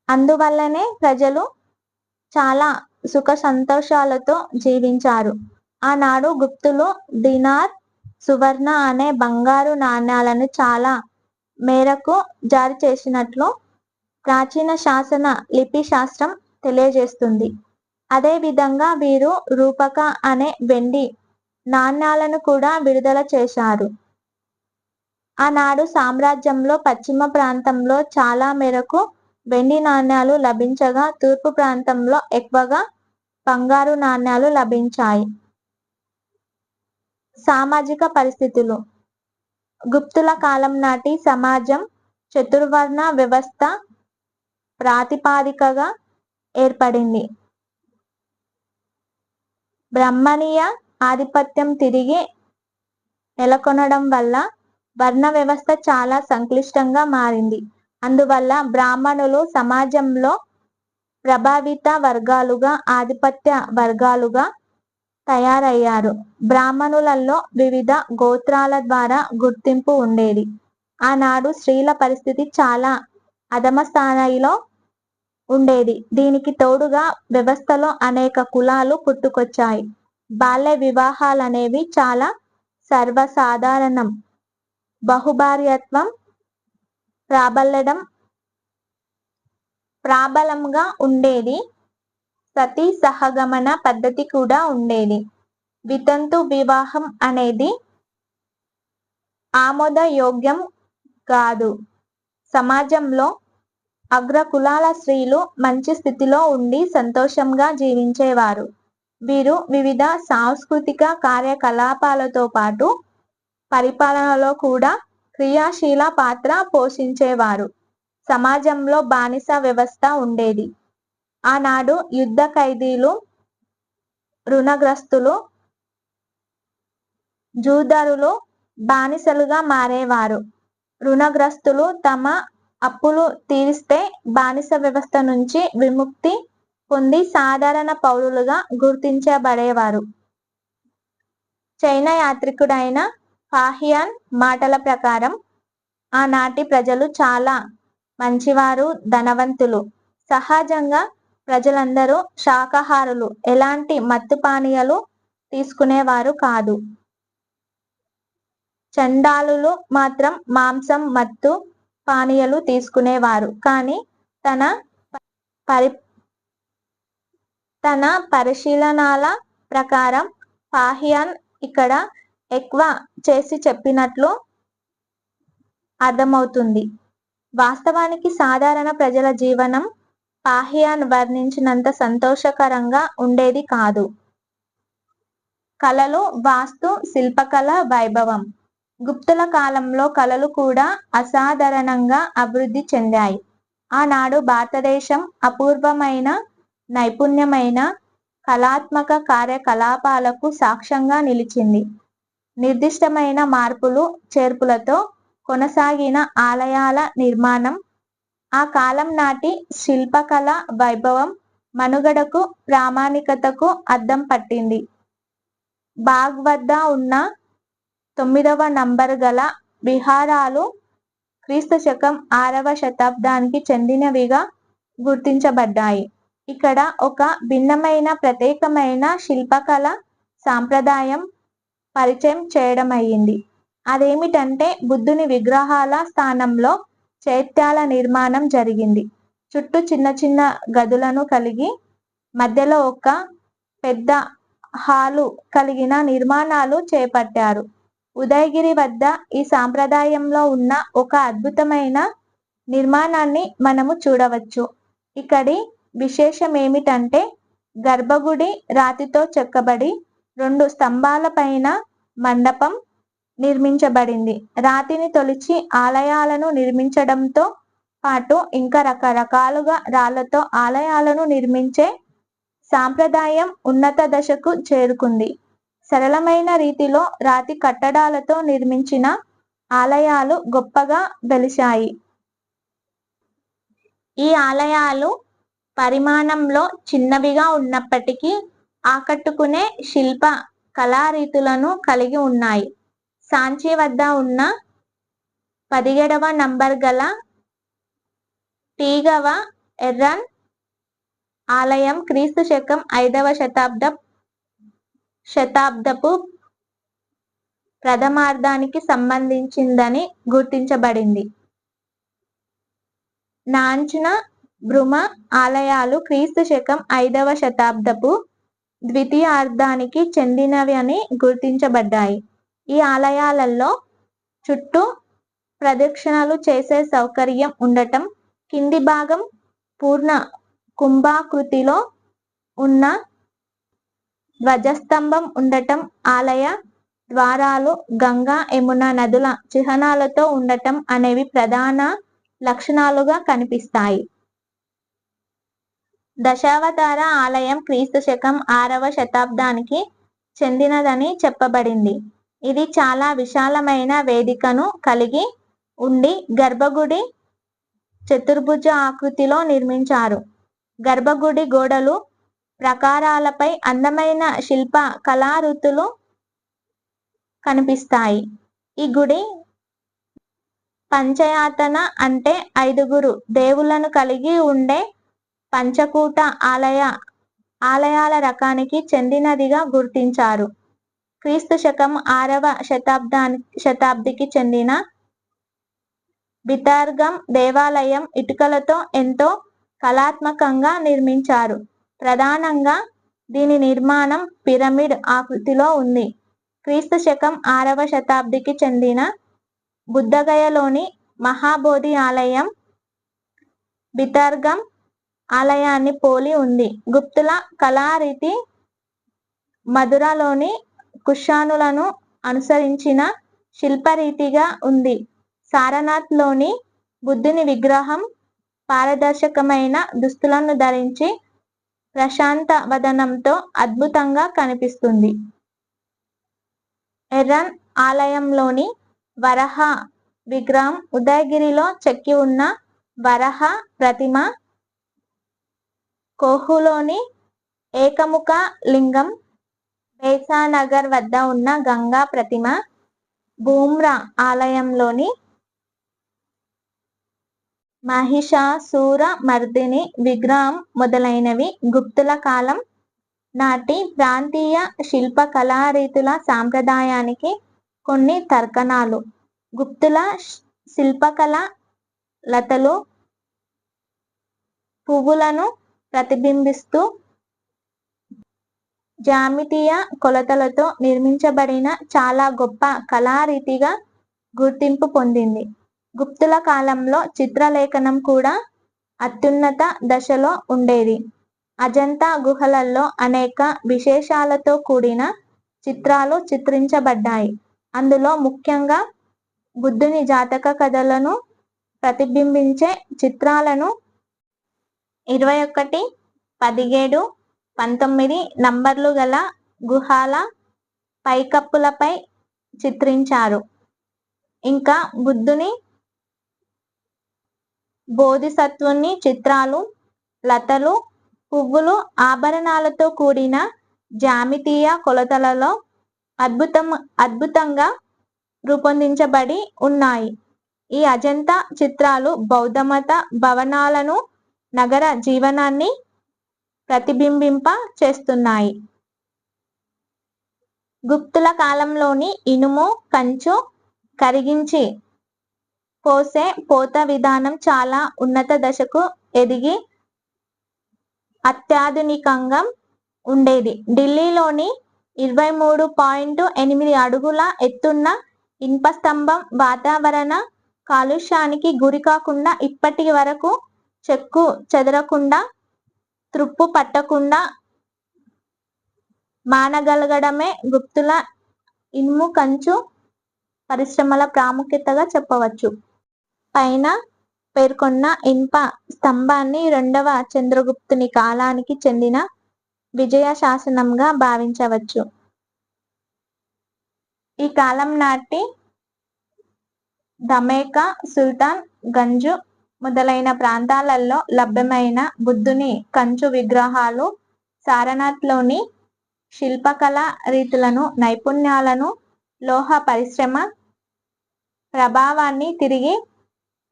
S1: అందువల్లనే ప్రజలు చాలా సుఖ సంతోషాలతో జీవించారు. ఆనాడు గుప్తులు దినార్, సువర్ణ అనే బంగారు నాణ్యాలను చాలా మేరకు జారీ చేసినట్లు ప్రాచీన శాసన లిపి శాస్త్రం తెలియజేస్తుంది. అదే విధంగా వీరు రూపక అనే వెండి నాణ్యాలను కూడా విడుదల చేశారు. ఆనాడు సామ్రాజ్యంలో పశ్చిమ ప్రాంతంలో చాలా మేరకు వెండి నాణ్యాలు లభించగా తూర్పు ప్రాంతంలో ఎక్కువగా బంగారు నాణ్యాలు లభించాయి. సామాజిక పరిస్థితులు. గుప్తుల కాలం నాటి సమాజం చతుర్వర్ణ వ్యవస్థ ప్రాతిపాదికగా ఏర్పడింది. బ్రాహ్మణీయ ఆధిపత్యం తిరిగి నెలకొనడం వల్ల వర్ణ వ్యవస్థ చాలా సంక్లిష్టంగా మారింది. అందువల్ల బ్రాహ్మణులు సమాజంలో ప్రభావిత వర్గాలుగా, ఆధిపత్య వర్గాలుగా తయారయ్యారు. బ్రాహ్మణులలో వివిధ గోత్రాల ద్వారా గుర్తింపు ఉండేది. ఆనాడు స్త్రీల పరిస్థితి చాలా అధమ స్థాయిలో ఉండేది. దీనికి తోడుగా వ్యవస్థలో అనేక కులాలు పుట్టుకొచ్చాయి. బాల్య వివాహాలనేవి చాలా సర్వసాధారణం. బహుభార్యత్వం ప్రాబలంగా ఉండేది. సతీ సహగమన పద్ధతి కూడా ఉండేది. వితంతు వివాహం అనేది ఆమోదయోగ్యం కాదు. సమాజంలో అగ్రకులాల స్త్రీలు మంచి స్థితిలో ఉండి సంతోషంగా జీవించేవారు. వీరు వివిధ సాంస్కృతిక కార్యకలాపాలతో పాటు పరిపాలనలో కూడా క్రియాశీల పాత్ర పోషించేవారు. సమాజంలో బానిస వ్యవస్థ ఉండేది. ఆనాడు యుద్ధ ఖైదీలు, రుణగ్రస్తులు, జూదరులు బానిసలుగా మారేవారు. రుణగ్రస్తులు తమ అప్పులు తీరిస్తే బానిస వ్యవస్థ నుంచి విముక్తి పొంది సాధారణ పౌరులుగా గుర్తించబడేవారు. చైనా యాత్రికుడైన ఫాహియాన్ మాటల ప్రకారం ఆనాటి ప్రజలు చాలా మంచివారు, ధనవంతులు. సహజంగా ప్రజలందరూ శాకాహారులు. ఎలాంటి మత్తు పానీయాలు తీసుకునేవారు కాదు. చండాలులు మాత్రం మాంసం, మత్తు పానీయాలు తీసుకునేవారు. కానీ తన పరిశీలనల ప్రకారం ఫాహియాన్ ఇక్కడ ఎక్కువ చేసి చెప్పినట్లు అర్థమవుతుంది. వాస్తవానికి సాధారణ ప్రజల జీవనం ఫాహియాన్ వర్ణించినంత సంతోషకరంగా ఉండేది కాదు. కళలు, వాస్తు శిల్పకళ వైభవం. గుప్తుల కాలంలో కళలు కూడా అసాధారణంగా అభివృద్ధి చెందాయి. ఆనాడు భారతదేశం అపూర్వమైన, నైపుణ్యమైన కళాత్మక కార్యకలాపాలకు సాక్ష్యంగా నిలిచింది. నిర్దిష్టమైన మార్పులు చేర్పులతో కొనసాగిన ఆలయాల నిర్మాణం ఆ కాలం నాటి శిల్పకళ వైభవం మనుగడకు, ప్రామాణికతకు అద్దం పట్టింది. బాగ్ వద్ద ఉన్న 9వ నంబర్ గల విహారాలు క్రీస్తు శకం 6వ శతాబ్దానికి చెందినవిగా గుర్తించబడ్డాయి. ఇక్కడ ఒక భిన్నమైన, ప్రత్యేకమైన శిల్పకళ సాంప్రదాయం పరిచయం చేయడమయ్యింది. అదేమిటంటే బుద్ధుని విగ్రహాల స్థానంలో చైత్యాల నిర్మాణం జరిగింది. చుట్టూ చిన్న చిన్న గదులను కలిగి మధ్యలో ఒక పెద్ద హాలు కలిగిన నిర్మాణాలు చేపట్టారు. ఉదయగిరి వద్ద ఈ సాంప్రదాయంలో ఉన్న ఒక అద్భుతమైన నిర్మాణాన్ని మనము చూడవచ్చు. ఇక్కడి విశేషమేమిటంటే గర్భగుడి రాతితో చెక్కబడి 2 స్తంభాల పైన మండపం నిర్మించబడింది. రాతిని తొలిచి ఆలయాలను నిర్మించడంతో పాటు ఇంకా రకరకాలుగా రాళ్లతో ఆలయాలను నిర్మించే సాంప్రదాయం ఉన్నత దశకు చేరుకుంది. సరళమైన రీతిలో రాతి కట్టడాలతో నిర్మించిన ఆలయాలు గొప్పగా వెలిశాయి. ఈ ఆలయాలు పరిమాణంలో చిన్నవిగా ఉన్నప్పటికీ ఆకట్టుకునే శిల్ప కళారీతులను కలిగి ఉన్నాయి. సాంచి వద్ద ఉన్న 17వ నంబర్ గల టీగవ ఎర్రన్ ఆలయం క్రీస్తు శకం 5వ శతాబ్దపు ప్రథమార్ధానికి సంబంధించిందని గుర్తించబడింది. నాంచున బ్రహ్మ ఆలయాలు క్రీస్తు శకం 5వ శతాబ్దపు ద్వితీయార్ధానికి చెందినవి అని గుర్తించబడ్డాయి. ఈ ఆలయాలలో చుట్టూ ప్రదక్షిణలు చేసే సౌకర్యం ఉండటం, కింది భాగం పూర్ణ కుంభాకృతిలో ఉన్న ధ్వజస్తంభం ఉండటం, ఆలయ ద్వారాలు గంగా యమున నదుల చిహ్నాలతో ఉండటం అనేవి ప్రధాన లక్షణాలుగా కనిపిస్తాయి. దశావతార ఆలయం క్రీస్తు శకం 6వ శతాబ్దానికి చెందినదని చెప్పబడింది. ఇది చాలా విశాలమైన వేదికను కలిగి ఉండి గర్భగుడి చతుర్భుజ ఆకృతిలో నిర్మించారు. గర్భగుడి గోడలు ప్రాకారాలపై అందమైన శిల్ప కళాకృతులు కనిపిస్తాయి. ఈ గుడి పంచయాతన అంటే 5గురు దేవుళ్లను కలిగి ఉండే పంచకూట ఆలయాల రకానికి చెందినదిగా గుర్తించారు. క్రీస్తు శకం 6వ శతాబ్దికి చెందిన బితర్గం దేవాలయం ఇటుకలతో ఎంతో కళాత్మకంగా నిర్మించారు. ప్రధానంగా దీని నిర్మాణం పిరమిడ్ ఆకృతిలో ఉంది. క్రీస్తు శకం 6వ శతాబ్దికి చెందిన బుద్ధగయలోని మహాబోధి ఆలయం బితర్గం ఆలయాన్ని పోలి ఉంది. గుప్తుల కళారీతి మధురలోని కుషానులను అనుసరించిన శిల్పరీతిగా ఉంది. సారనాథ్లోని బుద్ధుని విగ్రహం పారదర్శకమైన దుస్తులను ధరించి ప్రశాంత వదనంతో అద్భుతంగా కనిపిస్తుంది. ఎర్రన్ ఆలయంలోని వరహ విగ్రహం, ఉదయగిరిలో చెక్కి ఉన్న వరహ ప్రతిమ, కోహులోని ఏకముఖ లింగం, బేసానగర్ వద్ద ఉన్న గంగా ప్రతిమ, భూమ్రా ఆలయంలోని మహిషాసుర మర్దిని విగ్రహం మొదలైనవి గుప్తుల కాలం నాటి ప్రాంతీయ శిల్ప కళారీతుల సాంప్రదాయానికి కొన్ని తర్కణాలు. గుప్తుల శిల్పకళ లతలు, పువ్వులను ప్రతిబింబిస్తూ జ్యామితీయ కొలతలతో నిర్మించబడిన చాలా గొప్ప కళారీతిగా గుర్తింపు పొందింది. గుప్తుల కాలంలో చిత్రలేఖనం కూడా అత్యున్నత దశలో ఉండేది. అజంతా గుహలలో అనేక విశేషాలతో కూడిన చిత్రాలు చిత్రించబడ్డాయి. అందులో ముఖ్యంగా బుద్ధుని జాతక కథలను ప్రతిబింబించే చిత్రాలను 21, 17, 19 నంబర్లు గల గుహాల పైకప్పులపై చిత్రించారు. ఇంకా బుద్ధుని, బోధిసత్వుని చిత్రాలు, లతలు, పువ్వులు, ఆభరణాలతో కూడిన జ్యామితీయ కొలతలలో అద్భుతంగా రూపొందించబడి ఉన్నాయి. ఈ అజంతా చిత్రాలు బౌద్ధమత భవనాలను, నగర జీవనాన్ని ప్రతిబింబింప చేస్తున్నాయి. గుప్తుల కాలంలోని ఇనుము, కంచు కరిగించి పోసే పోత విధానం చాలా ఉన్నత దశకు ఎదిగి అత్యాధునికంగా ఉండేది. ఢిల్లీలోని 23.8 అడుగుల ఎత్తున్న ఇనుప స్తంభం వాతావరణ కాలుష్యానికి గురికాకుండా, ఇప్పటి వరకు చెక్కు చెదరకుండా, తుప్పు పట్టకుండా మానగలగడమే గుప్తుల ఇనుము కంచు పరిశ్రమల ప్రాముఖ్యతగా చెప్పవచ్చు. పైన పేర్కొన్న ఇనుప స్తంభాన్ని 2వ చంద్రగుప్తుని కాలానికి చెందిన విజయ శాసనంగా భావించవచ్చు. ఈ కాలం నాటి ధమేకా, సుల్తాన్ గంజ్ మొదలైన ప్రాంతాలలో లభ్యమైన బుద్ధుని కంచు విగ్రహాలు సారనాథ్లోని శిల్పకళా రీతులను, నైపుణ్యాలను, లోహ పరిశ్రమ ప్రభావాన్ని తిరిగి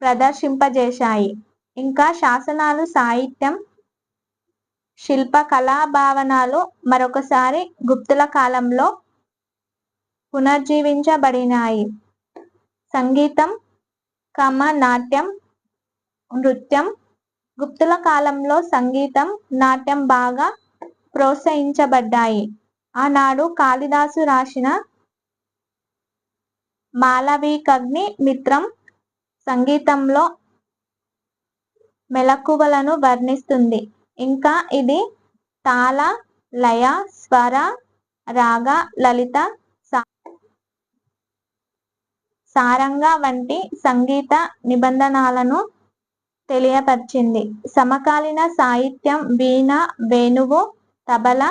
S1: ప్రదర్శింపజేశాయి. ఇంకా శాసనాలు, సాహిత్యం, శిల్ప కళాభావనాలు మరొకసారి గుప్తుల కాలంలో పునర్జీవించబడినాయి. సంగీతం, నాట్యం, నృత్యం గుప్తుల కాలంలో సంగీతం, నాట్యం బాగా ప్రోత్సహించబడ్డాయి. ఆనాడు కాళిదాసు రాసిన మాళవికాగ్ని మిత్రం సంగీతంలో మెలకువలను వర్ణిస్తుంది. ఇంకా ఇది తాళ, లయ, స్వర, రాగ, లలిత, సారంగ వంటి సంగీత నిబంధనలను తెలియపరిచింది. సమకాలీన సాహిత్యం వీణ, వేణువు, తబల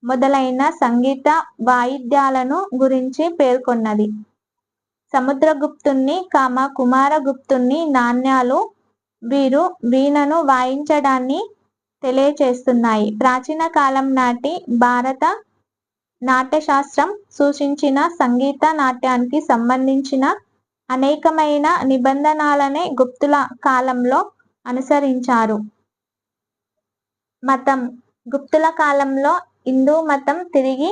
S1: మొదలైన సంగీత వాయిద్యాలను గురించి పేర్కొన్నది. సముద్రగుప్తుని, కుమారగుప్తుని నాణ్యాలు వీరు వీణను వాయించడాన్ని తెలియచేస్తున్నాయి. ప్రాచీన కాలం నాటి భారత నాట్యశాస్త్రం సూచించిన సంగీత నాట్యానికి సంబంధించిన అనేకమైన నిబంధనలనే గుప్తుల కాలంలో అనుసరించారు. మతం. గుప్తుల కాలంలో హిందూ మతం తిరిగి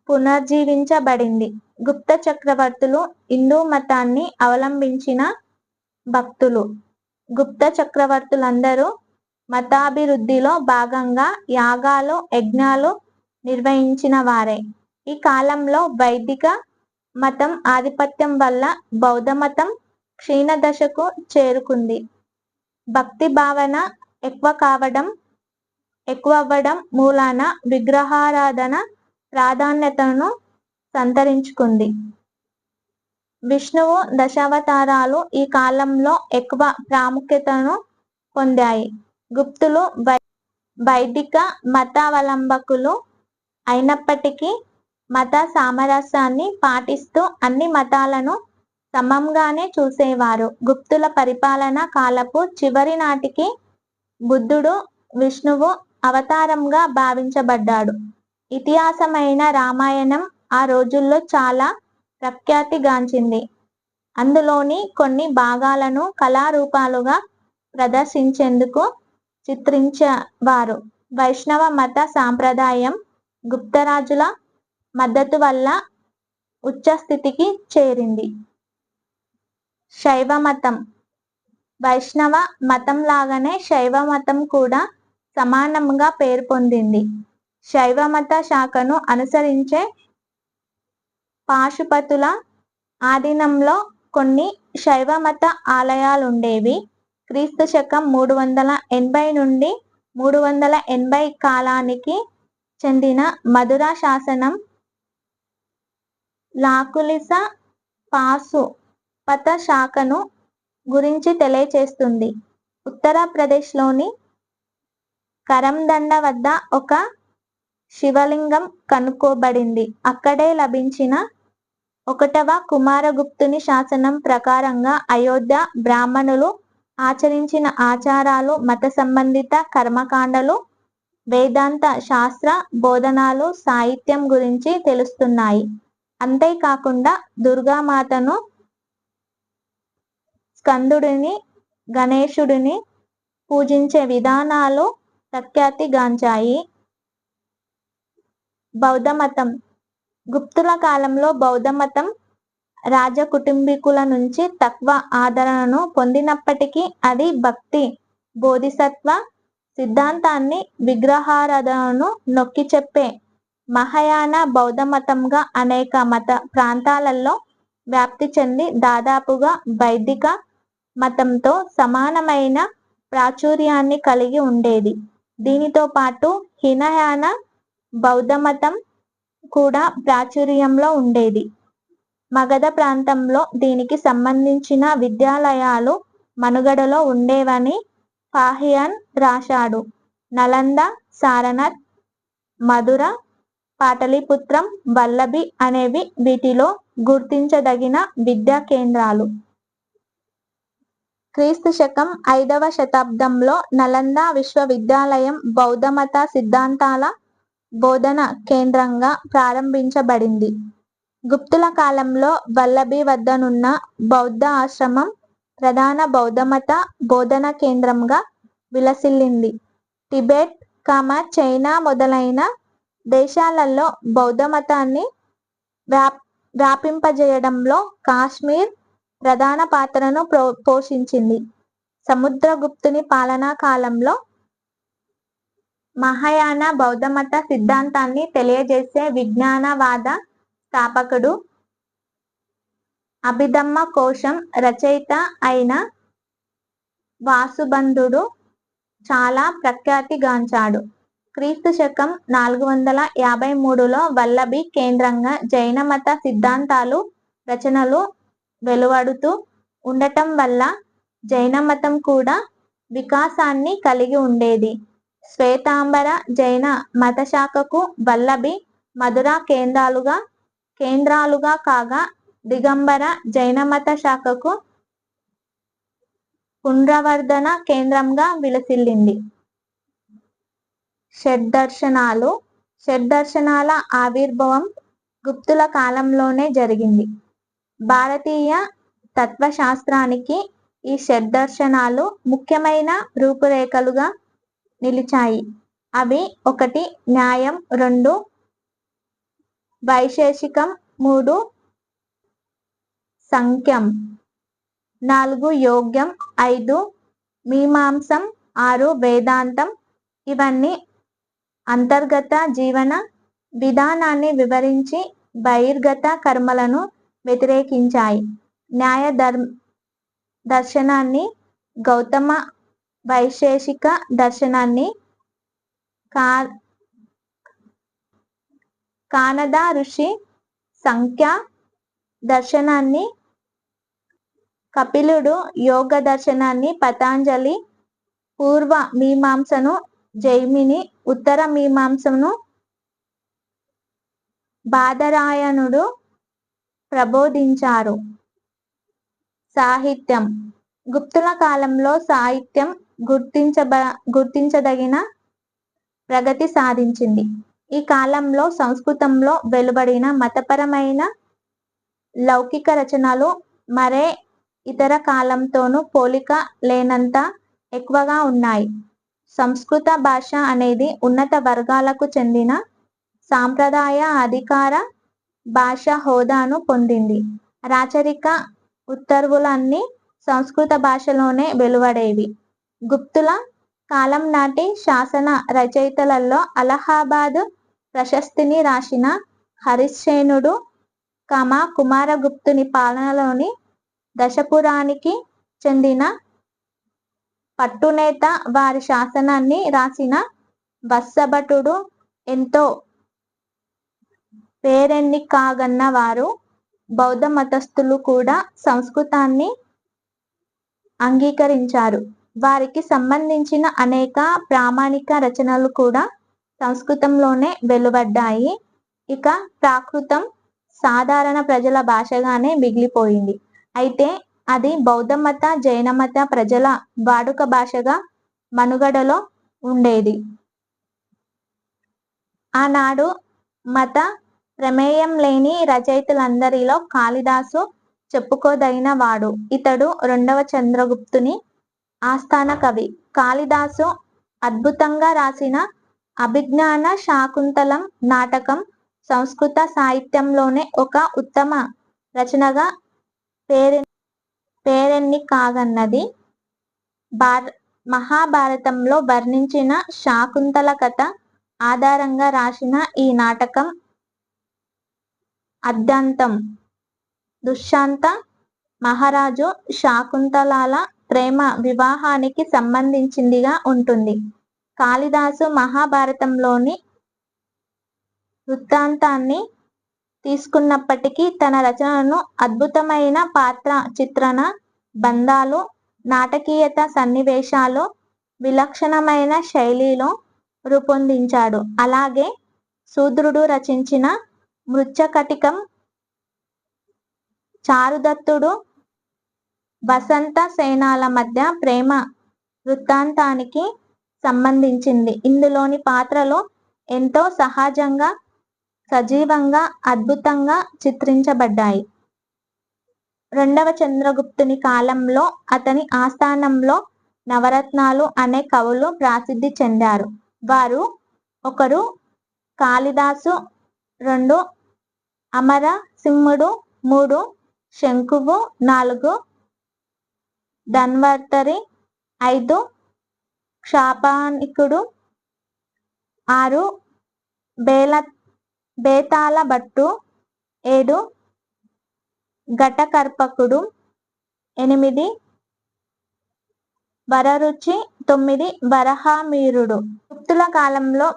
S1: పునర్జీవించబడింది. గుప్త చక్రవర్తులు హిందూ మతాన్ని అవలంబించిన భక్తులు. గుప్త చక్రవర్తులందరూ మతాభివృద్ధిలో భాగంగా యాగాలు, యజ్ఞాలు నిర్వహించిన వారే. ఈ కాలంలో వైదిక మతం ఆధిపత్యం వల్ల బౌద్ధ మతం క్షీణ దశకు చేరుకుంది. భక్తి భావన ఎక్కువవ్వడం మూలాన విగ్రహారాధన ప్రాధాన్యతను సంతరించుకుంది. విష్ణువు దశావతారాలు ఈ కాలంలో ఎక్కువ ప్రాముఖ్యతను పొందాయి. గుప్తులు వైదిక మతావలంబకులు అయినప్పటికీ మత సామరస్యాన్ని పాటిస్తూ అన్ని మతాలను సమంగానే చూసేవారు. గుప్తుల పరిపాలన కాలపు చివరి నాటికి బుద్ధుడు విష్ణువు అవతారంగా భావించబడ్డాడు. ఇతిహాసమైన రామాయణం ఆ రోజుల్లో చాలా ప్రఖ్యాతిగాంచింది. అందులోని కొన్ని భాగాలను కళారూపాలుగా ప్రదర్శించేందుకు చిత్రించేవారు. వైష్ణవ మత సాంప్రదాయం గుప్తరాజుల మద్దతు వల్ల ఉచ్చస్థితికి చేరింది. శైవ మతం. వైష్ణవ మతంలాగానే శైవ మతం కూడా సమానంగా పేరు పొందింది. శైవ మత శాఖను అనుసరించే పాశుపతుల ఆధీనంలో కొన్ని శైవ మత ఆలయాలుండేవి. క్రీస్తు శకం 380 నుండి 380 కాలానికి చెందిన మధుర శాసనం లాకులిస పాశుపత శాఖను గురించి తెలియచేస్తుంది. ఉత్తరప్రదేశ్లోని కరందండ వద్ద ఒక శివలింగం కనుక్కోబడింది. అక్కడే లభించిన 1వ కుమారగుప్తుని శాసనం ప్రకారంగా అయోధ్య బ్రాహ్మణులు ఆచరించిన ఆచారాలు, మత సంబంధిత కర్మకాండలు, వేదాంత శాస్త్ర బోధనాలు, సాహిత్యం గురించి తెలుస్తున్నాయి. అంతేకాకుండా దుర్గామాతను, స్కందుడిని, గణేశుడిని పూజించే విధానాలు ప్రఖ్యాతిగాంచాయి. బౌద్ధమతం. గుప్తుల కాలంలో బౌద్ధమతం రాజకుటుంబీకుల నుంచి తక్కువ ఆదరణను పొందినప్పటికీ అది భక్తి, బోధిసత్వ సిద్ధాంతాన్ని, విగ్రహారాధనను నొక్కి చెప్పే మహాయాన బౌద్ధమతంగా అనేక మత ప్రాంతాలలో వ్యాప్తి చెంది దాదాపుగా వైదిక మతంతో సమానమైన ప్రాచుర్యాన్ని కలిగి ఉండేది. దీనితో పాటు హినయాన బౌద్ధమతం కూడా ప్రాచుర్యంలో ఉండేది. మగధ ప్రాంతంలో దీనికి సంబంధించిన విద్యాలయాలు మనుగడలో ఉండేవని పాహియన్ రాశాడు. నలంద, సారనాథ్, మధుర, పాటలీపుత్రం, వల్లభి అనేవి వీటిలో గుర్తించదగిన విద్యా కేంద్రాలు. క్రీస్తు శకం 5వ శతాబ్దంలో నలంద విశ్వవిద్యాలయం బౌద్ధమత సిద్ధాంతాల బోధన కేంద్రంగా ప్రారంభించబడింది. గుప్తుల కాలంలో వల్లభి వద్దనున్న బౌద్ధ ఆశ్రమం ప్రధాన బౌద్ధమత బోధన కేంద్రంగా విలసిల్లింది. టిబెట్, చైనా మొదలైన దేశాలలో బౌద్ధమతాన్ని వ్యాపింపజేయడంలో కాశ్మీర్ ప్రధాన పాత్రను పోషించింది. సముద్రగుప్తుని పాలనా కాలంలో మహాయాన బౌద్ధమత సిద్ధాంతాన్ని తెలియజేసే విజ్ఞానవాద స్థాపకుడు, అభిధమ్మ కోశం రచయిత అయిన వాసుబంధుడు చాలా ప్రఖ్యాతిగాంచాడు. క్రీస్తు శకం 453లో వల్లభి కేంద్రంగా జైన మత సిద్ధాంతాలు రచనలు వెలువడుతూ ఉండటం వల్ల జైనమతం కూడా వికాసాన్ని కలిగి ఉండేది. శ్వేతాంబర జైన మతశాఖకు వల్లభి మధుర కేంద్రాలుగా కాగా, దిగంబర జైనమత శాఖకు పుండ్రవర్ధన కేంద్రంగా విలసిల్లింది. షడ్దర్శనాల ఆవిర్భావం గుప్తుల కాలంలోనే జరిగింది. భారతీయ తత్వశాస్త్రానికి ఈ షడ్దర్శనాలు ముఖ్యమైన రూపురేఖలుగా నిలిచాయి. అవి 1 న్యాయం, 2 వైశేషికం, 3 సాంఖ్యం, 4 యోగ్యం, 5 మీమాంసం, 6 వేదాంతం. ఇవన్నీ అంతర్గత జీవన విధానాన్ని వివరించి బహిర్గత కర్మలను వ్యతిరేకించాయి. న్యాయ దర్శనాన్ని గౌతమ, వైశేషిక దర్శనాన్ని కానద ఋషి, సాంఖ్య దర్శనాన్ని కపిలుడు, యోగ దర్శనాన్ని పతంజలి, పూర్వ మీమాంసను జైమిని, ఉత్తర మీమాంసను బాదరాయణుడు ప్రబోధించారు. సాహిత్యం. గుప్తుల కాలంలో సాహిత్యం గుర్తించదగిన ప్రగతి సాధించింది. ఈ కాలంలో సంస్కృతంలో వెలువడిన మతపరమైన లౌకిక రచనలు మరే ఇతర కాలంతోనూ పోలిక లేనంత ఎక్కువగా ఉన్నాయి. సంస్కృత భాష అనేది ఉన్నత వర్గాలకు చెందిన సాంప్రదాయ అధికార భాష హోదాను పొందింది. రాచరిక ఉత్తర్వులన్నీ సంస్కృత భాషలోనే వెలువడేవి. గుప్తుల కాలం నాటి శాసన రచయితలలో అలహాబాద్ ప్రశస్తిని రాసిన హరిశ్సేనుడు, కుమారగుప్తుని పాలనలోని దశపురానికి చెందిన పట్టునేత వారి శాసనాన్ని రాసిన వత్సభటుడు ఎంతో పేరెన్నికగన్న వారు. బౌద్ధ మతస్థులు కూడా సంస్కృతాన్ని అంగీకరించారు. వారికి సంబంధించిన అనేక ప్రామాణిక రచనలు కూడా సంస్కృతంలోనే వెలువడ్డాయి. ఇక ప్రాకృతం సాధారణ ప్రజల భాషగానే మిగిలిపోయింది. అయితే అది బౌద్ధమత, జైనమత ప్రజల వాడుక భాషగా మనుగడలో ఉండేది. ఆనాడు మత ప్రమేయం లేని రచయితలందరిలో కాళిదాసు చెప్పుకోదగిన వాడు. ఇతడు 2వ చంద్రగుప్తుని ఆస్థాన కవి. కాళిదాసు అద్భుతంగా రాసిన అభిజ్ఞాన శాకుంతలం నాటకం సంస్కృత సాహిత్యంలోనే ఒక ఉత్తమ రచనగా పేరెన్నికగన్నది. మహాభారతంలో వర్ణించిన శాకుంతల కథ ఆధారంగా రాసిన ఈ నాటకం ఆద్యంతం దుష్యంత మహారాజు శాకుంతలల ప్రేమ వివాహానికి సంబంధించిందిగా ఉంటుంది. కాళిదాసు మహాభారతంలోని వృత్తాంతాన్ని తీసుకున్నప్పటికీ తన రచనలను అద్భుతమైన పాత్ర చిత్రణ, బంధాలు, నాటకీయత, సన్నివేశాలు, విలక్షణమైన శైలిలో రూపొందించాడు. అలాగే శూద్రుడు రచించిన మృచ్ఛకటికం, చారుదత్తుడు, వసంత సేనల మధ్య ప్రేమ వృత్తాంతానికి సంబంధించింది. ఇందులోని పాత్రలు ఎంతో సహజంగా, సజీవంగా, అద్భుతంగా చిత్రించబడ్డాయి. 2వ చంద్రగుప్తుని కాలంలో అతని ఆస్థానంలో నవరత్నాలు అనే కవులు ప్రసిద్ధి చెందారు. వారు 1 కాళిదాసు, 2 అమరసింహుడు, 3 శంకువు, 4 ధన్వంతరి, 5 క్షాపానికుడు, 6 బేతాళ భట్టు, 7 ఘటకర్పకుడు, 8 వరరుచి, 9 వరహామీరుడు. గుప్తుల కాలంలో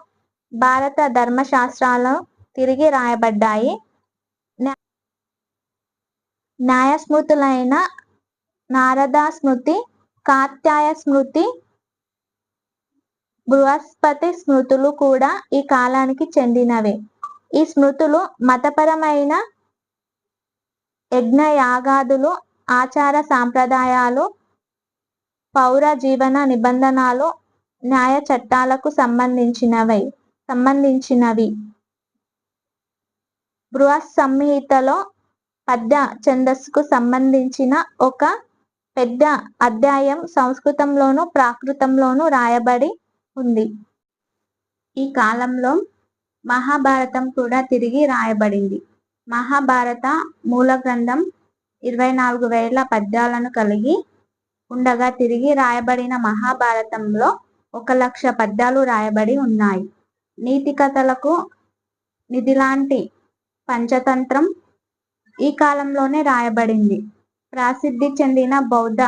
S1: భారత ధర్మశాస్త్రాలు తిరిగి రాయబడ్డాయి. న్యాయస్మృతులైన నారద స్మృతి, కాత్యాయ స్మృతి, బృహస్పతి స్మృతులు కూడా ఈ కాలానికి చెందినవే. ఈ స్మృతులు మతపరమైన యజ్ఞయాగాదులు, ఆచార సాంప్రదాయాలు, పౌర జీవన నిబంధనలు, న్యాయ చట్టాలకు సంబంధించినవి. బృహత్ సంహితలో పద్య ఛందస్సుకు సంబంధించిన ఒక పెద్ద అధ్యాయం సంస్కృతంలోను ప్రాకృతంలోను రాయబడి ఉంది. ఈ కాలంలో మహాభారతం కూడా తిరిగి రాయబడింది. మహాభారత మూల గ్రంథం 24,000 పద్యాలను కలిగి ఉండగా తిరిగి రాయబడిన మహాభారతంలో 1,00,000 పద్యాలు రాయబడి ఉన్నాయి. నీతి కథలకు నిధిలాంటి పంచతంత్రం ఈ కాలంలోనే రాయబడింది. ప్రసిద్ధి చెందిన బౌద్ధ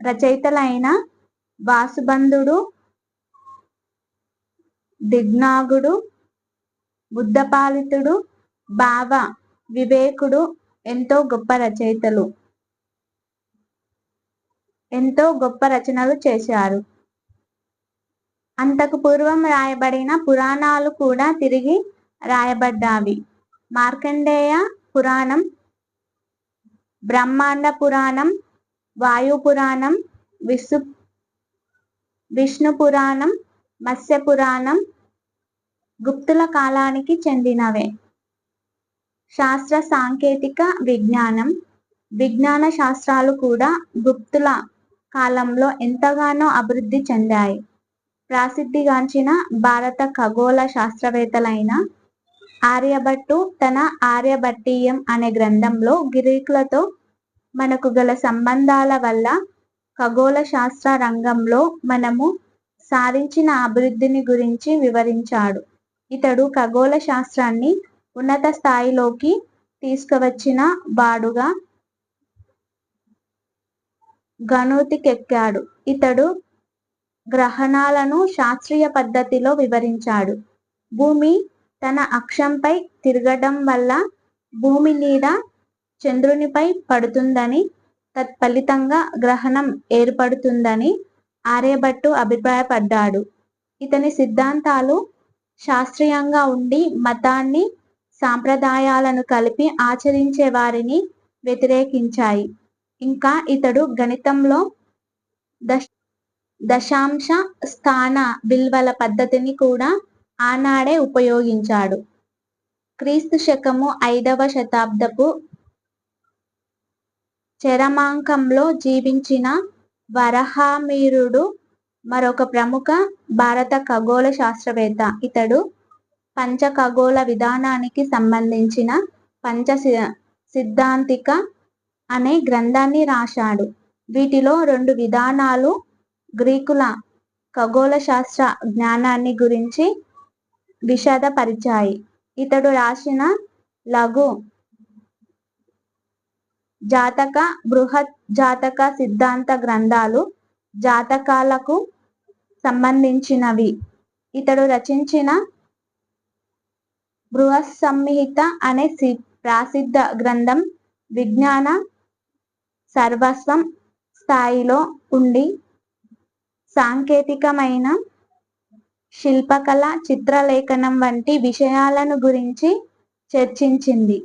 S1: రచయితలైన వాసుబంధుడు, దిగ్నాగుడు, బుద్ధపాలితుడు, భావ వివేకుడు ఎంతో గొప్ప రచనలు చేశారు. అంతకు పూర్వం రాయబడిన పురాణాలు కూడా తిరిగి రాయబడ్డావి. మార్కండేయ పురాణం, బ్రహ్మాండ పురాణం, వాయు పురాణం, విష్ణు పురాణం, మత్స్య పురాణం గుప్తుల కాలానికి చెందినవే. శాస్త్ర సాంకేతిక విజ్ఞాన శాస్త్రాలు కూడా గుప్తుల కాలంలో ఎంతగానో అభివృద్ధి చెందాయి. ప్రసిద్ధిగాంచిన భారత ఖగోళ శాస్త్రవేత్తలైన ఆర్యభట్టు తన ఆర్యభట్టీయం అనే గ్రంథంలో గ్రీకులతో మనకు గల సంబంధాల వల్ల ఖగోళ శాస్త్ర రంగంలో మనము సాధించిన అభివృద్ధిని గురించి వివరించాడు. ఇతడు ఖగోళ శాస్త్రాన్ని ఉన్నత స్థాయిలోకి తీసుకువచ్చిన వాడుగా గణోతికెక్కాడు. ఇతడు గ్రహణాలను శాస్త్రీయ పద్ధతిలో వివరించాడు. భూమి తన అక్షంపై తిరగడం వల్ల భూమి నీడ చంద్రునిపై పడుతుందని, తత్ఫలితంగా గ్రహణం ఏర్పడుతుందని ఆర్యభట్టు అభిప్రాయపడ్డాడు. ఇతని సిద్ధాంతాలు శాస్త్రీయంగా ఉండి మతాన్ని, సాంప్రదాయాలను కలిపి ఆచరించే వారిని వ్యతిరేకించాయి. ఇంకా ఇతడు గణితంలో దశాంశ స్థాన విలువల పద్ధతిని కూడా ఆనాడే ఉపయోగించాడు. క్రీస్తు శకము 5వ శతాబ్దపు చరమాంకంలో జీవించిన వరహామీరుడు మరొక ప్రముఖ భారత ఖగోళ శాస్త్రవేత్త. ఇతడు పంచఖగోళ విధానానికి సంబంధించిన పంచ సిద్ధాంతిక అనే గ్రంథాన్ని రాశాడు. వీటిలో 2 విధానాలు గ్రీకుల ఖగోళ శాస్త్ర జ్ఞానాన్ని గురించి విశదపరిచాయి. ఇతడు రాసిన లఘు జాతక, బృహత్ జాతక సిద్ధాంత గ్రంథాలు జాతకాలకు సంబంధించినవి. ఇతడు రచించిన బృహత్ సంహిత అనే ప్రసిద్ధ గ్రంథం విజ్ఞాన సర్వస్వం స్థాయిలో ఉండి సాంకేతికమైన శిల్పకళ, చిత్రలేఖనం వంటి విషయాలను గురించి చర్చించింది.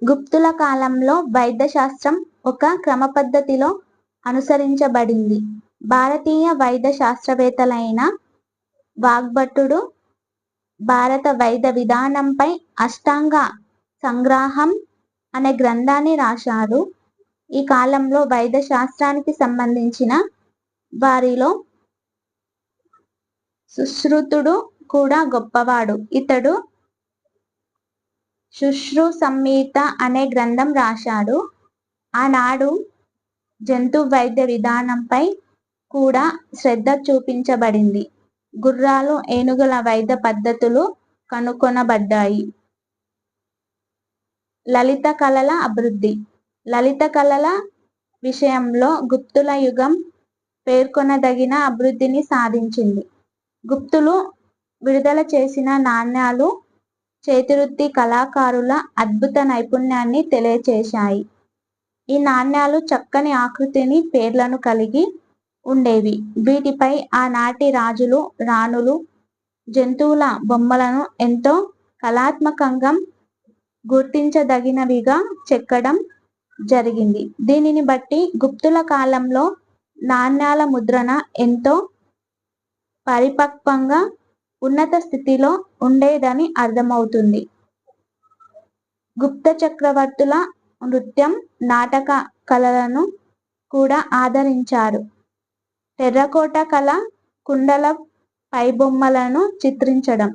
S1: గుప్తుల కాలంలో వైద్య శాస్త్రం ఒక క్రమపద్ధతిలో అనుసరించబడింది. భారతీయ వైద్య శాస్త్రవేత్తలైన వాగ్భటుడు భారత వైద్య విధానంపై అష్టాంగ సంగ్రహం అనే గ్రంథాన్ని రాశారు. ఈ కాలంలో వైద్య శాస్త్రానికి సంబంధించిన వారిలో సుశ్రుతుడు కూడా గొప్పవాడు. ఇతడు శుశ్రు సంహిత అనే గ్రంథం రాశాడు. ఆనాడు జంతు వైద్య విధానంపై కూడా శ్రద్ధ చూపించబడింది. గుర్రాలు, ఏనుగుల వైద్య పద్ధతులు కనుగొనబడ్డాయి. లలిత కళల అభివృద్ధి. లలిత కళల విషయంలో గుప్తుల యుగం పేర్కొనదగిన అభివృద్ధిని సాధించింది. గుప్తులు విడుదల చేసిన నాణ్యాలు చేతివృత్తి కళాకారుల అద్భుత నైపుణ్యాన్ని తెలియచేశాయి. ఈ నాణ్యాలు చక్కని ఆకృతిని, పేర్లను కలిగి ఉండేవి. వీటిపై ఆనాటి రాజులు, రాణులు జంతువుల బొమ్మలను ఎంతో కళాత్మకంగా గుర్తించదగినవిగా చెక్కడం జరిగింది. దీనిని బట్టి గుప్తుల కాలంలో నాణ్యాల ముద్రణ ఎంతో పరిపక్వంగా, ఉన్నత స్థితిలో ఉండేదని అర్థమవుతుంది. గుప్త చక్రవర్తుల నృత్యం, నాటక కళలను కూడా ఆదరించారు. టెర్రకోట కళ, కుండల పైబొమ్మలను చిత్రించడం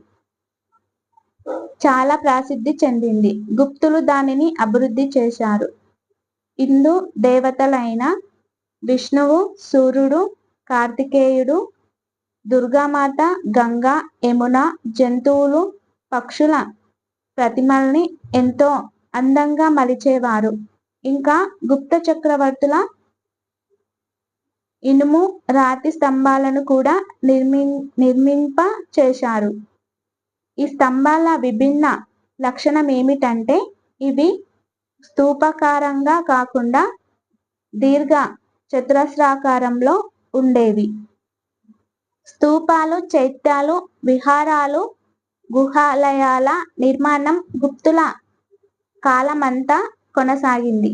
S1: చాలా ప్రసిద్ధి చెందింది. గుప్తులు దానిని అభివృద్ధి చేశారు. హిందూ దేవతలైన విష్ణువు, సూర్యుడు, కార్తికేయుడు, దుర్గామాత, గంగా, యమున, జంతువులు, పక్షుల ప్రతిమల్ని ఎంతో అందంగా మలిచేవారు. ఇంకా గుప్త చక్రవర్తుల ఇనుము, రాతి స్తంభాలను కూడా నిర్మింప చేశారు. ఈ స్తంభాల విభిన్న లక్షణం ఏమిటంటే ఇవి స్తూపాకారంగా కాకుండా దీర్ఘ చతురస్రాకారంలో ఉండేవి. స్తూపాలు, చైత్యాలు, విహారాలు, గుహాలయాల నిర్మాణం గుప్తుల కాలమంతా కొనసాగింది.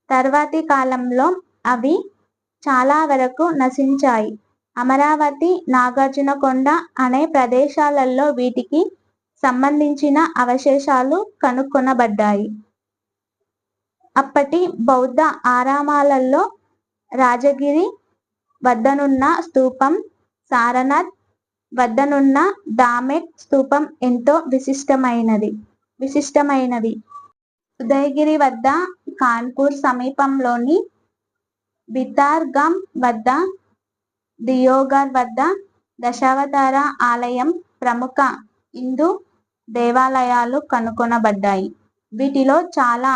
S1: తర్వాతి కాలంలో అవి చాలా వరకు నశించాయి. అమరావతి, నాగార్జునకొండ అనే ప్రదేశాలలో వీటికి సంబంధించిన అవశేషాలు కనుగొనబడ్డాయి. అప్పటి బౌద్ధ ఆరామాలలో రాజగిరి వద్దనున్న స్తూపం, సారనాథ్ వద్దనున్న ధామెక్ స్తూపం ఎంతో విశిష్టమైనవి. ఉదయగిరి వద్ద, కాన్పూర్ సమీపంలోని బితార్గాం వద్ద, దియోఘర్ వద్ద దశావతార ఆలయం, ప్రముఖ హిందూ దేవాలయాలు కనుగొనబడ్డాయి. వీటిలో చాలా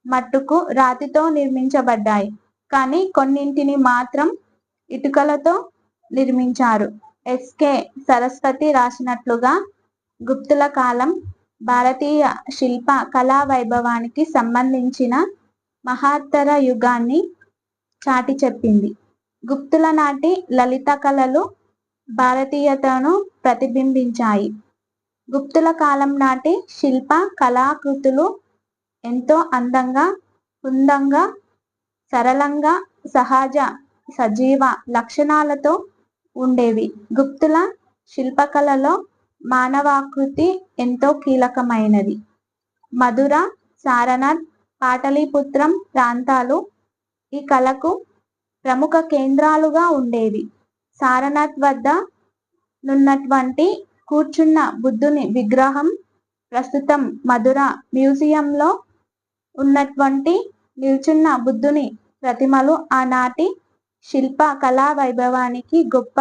S1: మట్టుకు రాతితో నిర్మించబడ్డాయి. కానీ కొన్నింటిని మాత్రం ఇటుకలతో నిర్మించారు. ఎస్.కె. సరస్వతి రాసినట్లుగా గుప్తుల కాలం భారతీయ శిల్ప కళా వైభవానికి సంబంధించిన మహత్తర యుగాన్ని చాటి చెప్పింది. గుప్తుల నాటి లలిత కళలు భారతీయతను ప్రతిబింబించాయి. గుప్తుల కాలం నాటి శిల్ప కళాకృతులు ఎంతో అందంగా, హుందాగా, సరళంగా, సహజ సజీవ లక్షణాలతో ఉండేవి. గుప్తుల శిల్పకళలో మానవాకృతి ఎంతో కీలకమైనది. మధుర, సారనాథ్, పాటలీపుత్రం ప్రాంతాలు ఈ కళకు ప్రముఖ కేంద్రాలుగా ఉండేవి. సారనాథ్ వద్ద నున్నటువంటి కూర్చున్న బుద్ధుని విగ్రహం ప్రస్తుతం మధుర మ్యూజియంలో ఉన్నటువంటి నిల్చున్న బుద్ధుని ప్రతిమలు ఆనాటి శిల్ప కళా వైభవానికి గొప్ప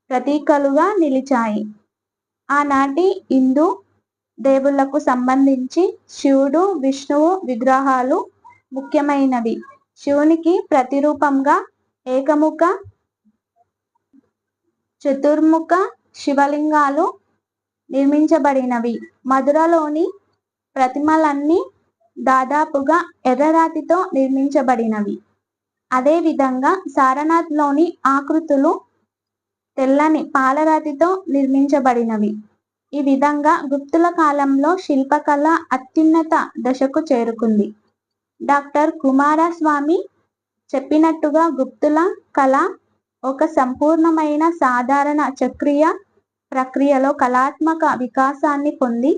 S1: ప్రతీకలుగా నిలిచాయి. ఆనాటి హిందూ దేవుళ్లకు సంబంధించి శివుడు, విష్ణువు విగ్రహాలు ముఖ్యమైనవి. శివునికి ప్రతిరూపంగా ఏకముఖ, చతుర్ముఖ శివలింగాలు నిర్మించబడినవి. మధురలోని ప్రతిమలన్నీ దాదాపుగా ఎర్రరాతితో నిర్మించబడినవి. అదేవిధంగా సారనాథ్లోని ఆకృతులు తెల్లని పాలరాతితో నిర్మించబడినవి. ఈ విధంగా గుప్తుల కాలంలో శిల్పకళ అత్యున్నత దశకు చేరుకుంది. డాక్టర్ కుమారస్వామి చెప్పినట్టుగా గుప్తుల కళ ఒక సంపూర్ణమైన సాధారణ చక్రీయ ప్రక్రియలో కళాత్మక వికాసాన్ని పొంది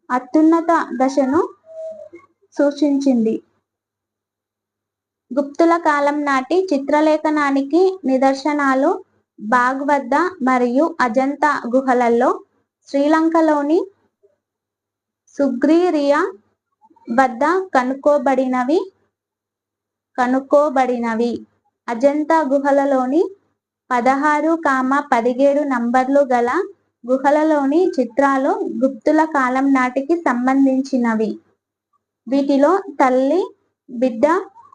S1: అత్యున్నత దశను సూచించింది. గుప్తుల కాలం నాటి చిత్రలేఖనానికి నిదర్శనాలు బాగ్ వద్ద మరియు అజంతా గుహలలో, శ్రీలంకలోని సుగ్రీరియా వద్ద కనుక్కోబడినవి. కనుక్కోబడినవి. అజంతా గుహలలోని 16,17 నంబర్లు గల గుహలలోని చిత్రాలు గుప్తుల కాలం నాటికి సంబంధించినవి. వీటిలో తల్లి బిడ్డ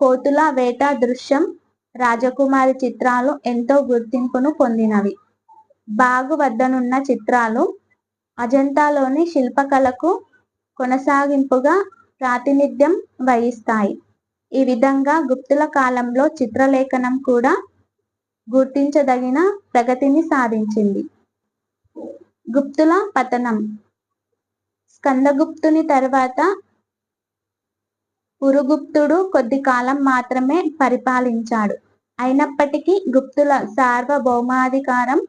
S1: కోతుల వేట దృశ్యం, రాజకుమారి చిత్రాలు ఎంతో గుర్తింపును పొందినవి. బాగు వద్దనున్న చిత్రాలు అజంతాలోని శిల్పకళకు కొనసాగింపుగా ప్రాతినిధ్యం వహిస్తాయి. ఈ విధంగా గుప్తుల కాలంలో చిత్రలేఖనం కూడా గుర్తించదగిన ప్రగతిని సాధించింది. గుప్తుల పతనం. స్కందగుప్తుని తర్వాత పురుగుప్తుడు కొద్ది కాలం మాత్రమే పరిపాలించాడు. అయినప్పటికీ గుప్తుల సార్వభౌమాధికారం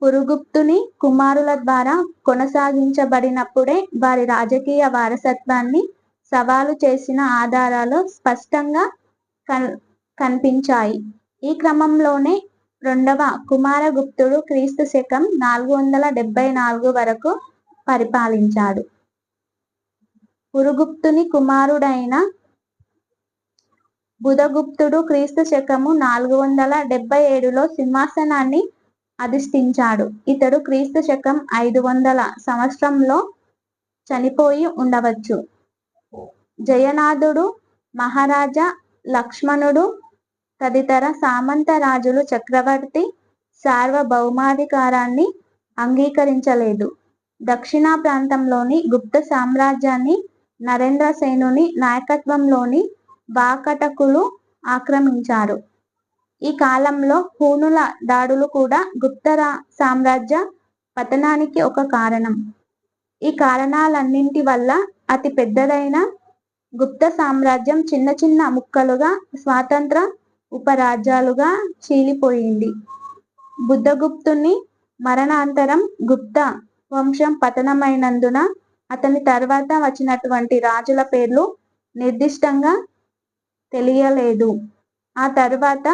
S1: పురుగుప్తుని కుమారుల ద్వారా కొనసాగించబడినప్పుడే వారి రాజకీయ వారసత్వాన్ని సవాలు చేసిన ఆధారాలు స్పష్టంగా కనిపించాయి. ఈ క్రమంలోనే రెండవ కుమారగుప్తుడు క్రీస్తు శకం 474 వరకు పరిపాలించాడు. పురుగుప్తుని కుమారుడైన బుధగుప్తుడు క్రీస్తు శకము 477లో సింహాసనాన్ని అధిష్ఠించాడు. ఇతడు క్రీస్తు శకం 500 సంవత్సరంలో చనిపోయి ఉండవచ్చు. జయనాథుడు, మహారాజా లక్ష్మణుడు తదితర సామంత రాజులు చక్రవర్తి సార్వభౌమాధికారాన్ని అంగీకరించలేదు. దక్షిణా ప్రాంతంలోని గుప్త సామ్రాజ్యాన్ని నరేంద్రసేనుని నాయకత్వంలోని వాకటకులు ఆక్రమించారు. ఈ కాలంలో హూణుల దాడులు కూడా గుప్త సామ్రాజ్య పతనానికి ఒక కారణం. ఈ కారణాలన్నింటి వల్ల అతి పెద్దదైన గుప్త సామ్రాజ్యం చిన్న చిన్న ముక్కలుగా స్వాతంత్ర ఉపరాజ్యాలుగా చీలిపోయింది. బుద్ధగుప్తుని మరణాంతరం గుప్త వంశం పతనమైనందున అతని తర్వాత వచ్చినటువంటి రాజుల పేర్లు నిర్దిష్టంగా తెలియలేదు. ఆ తర్వాత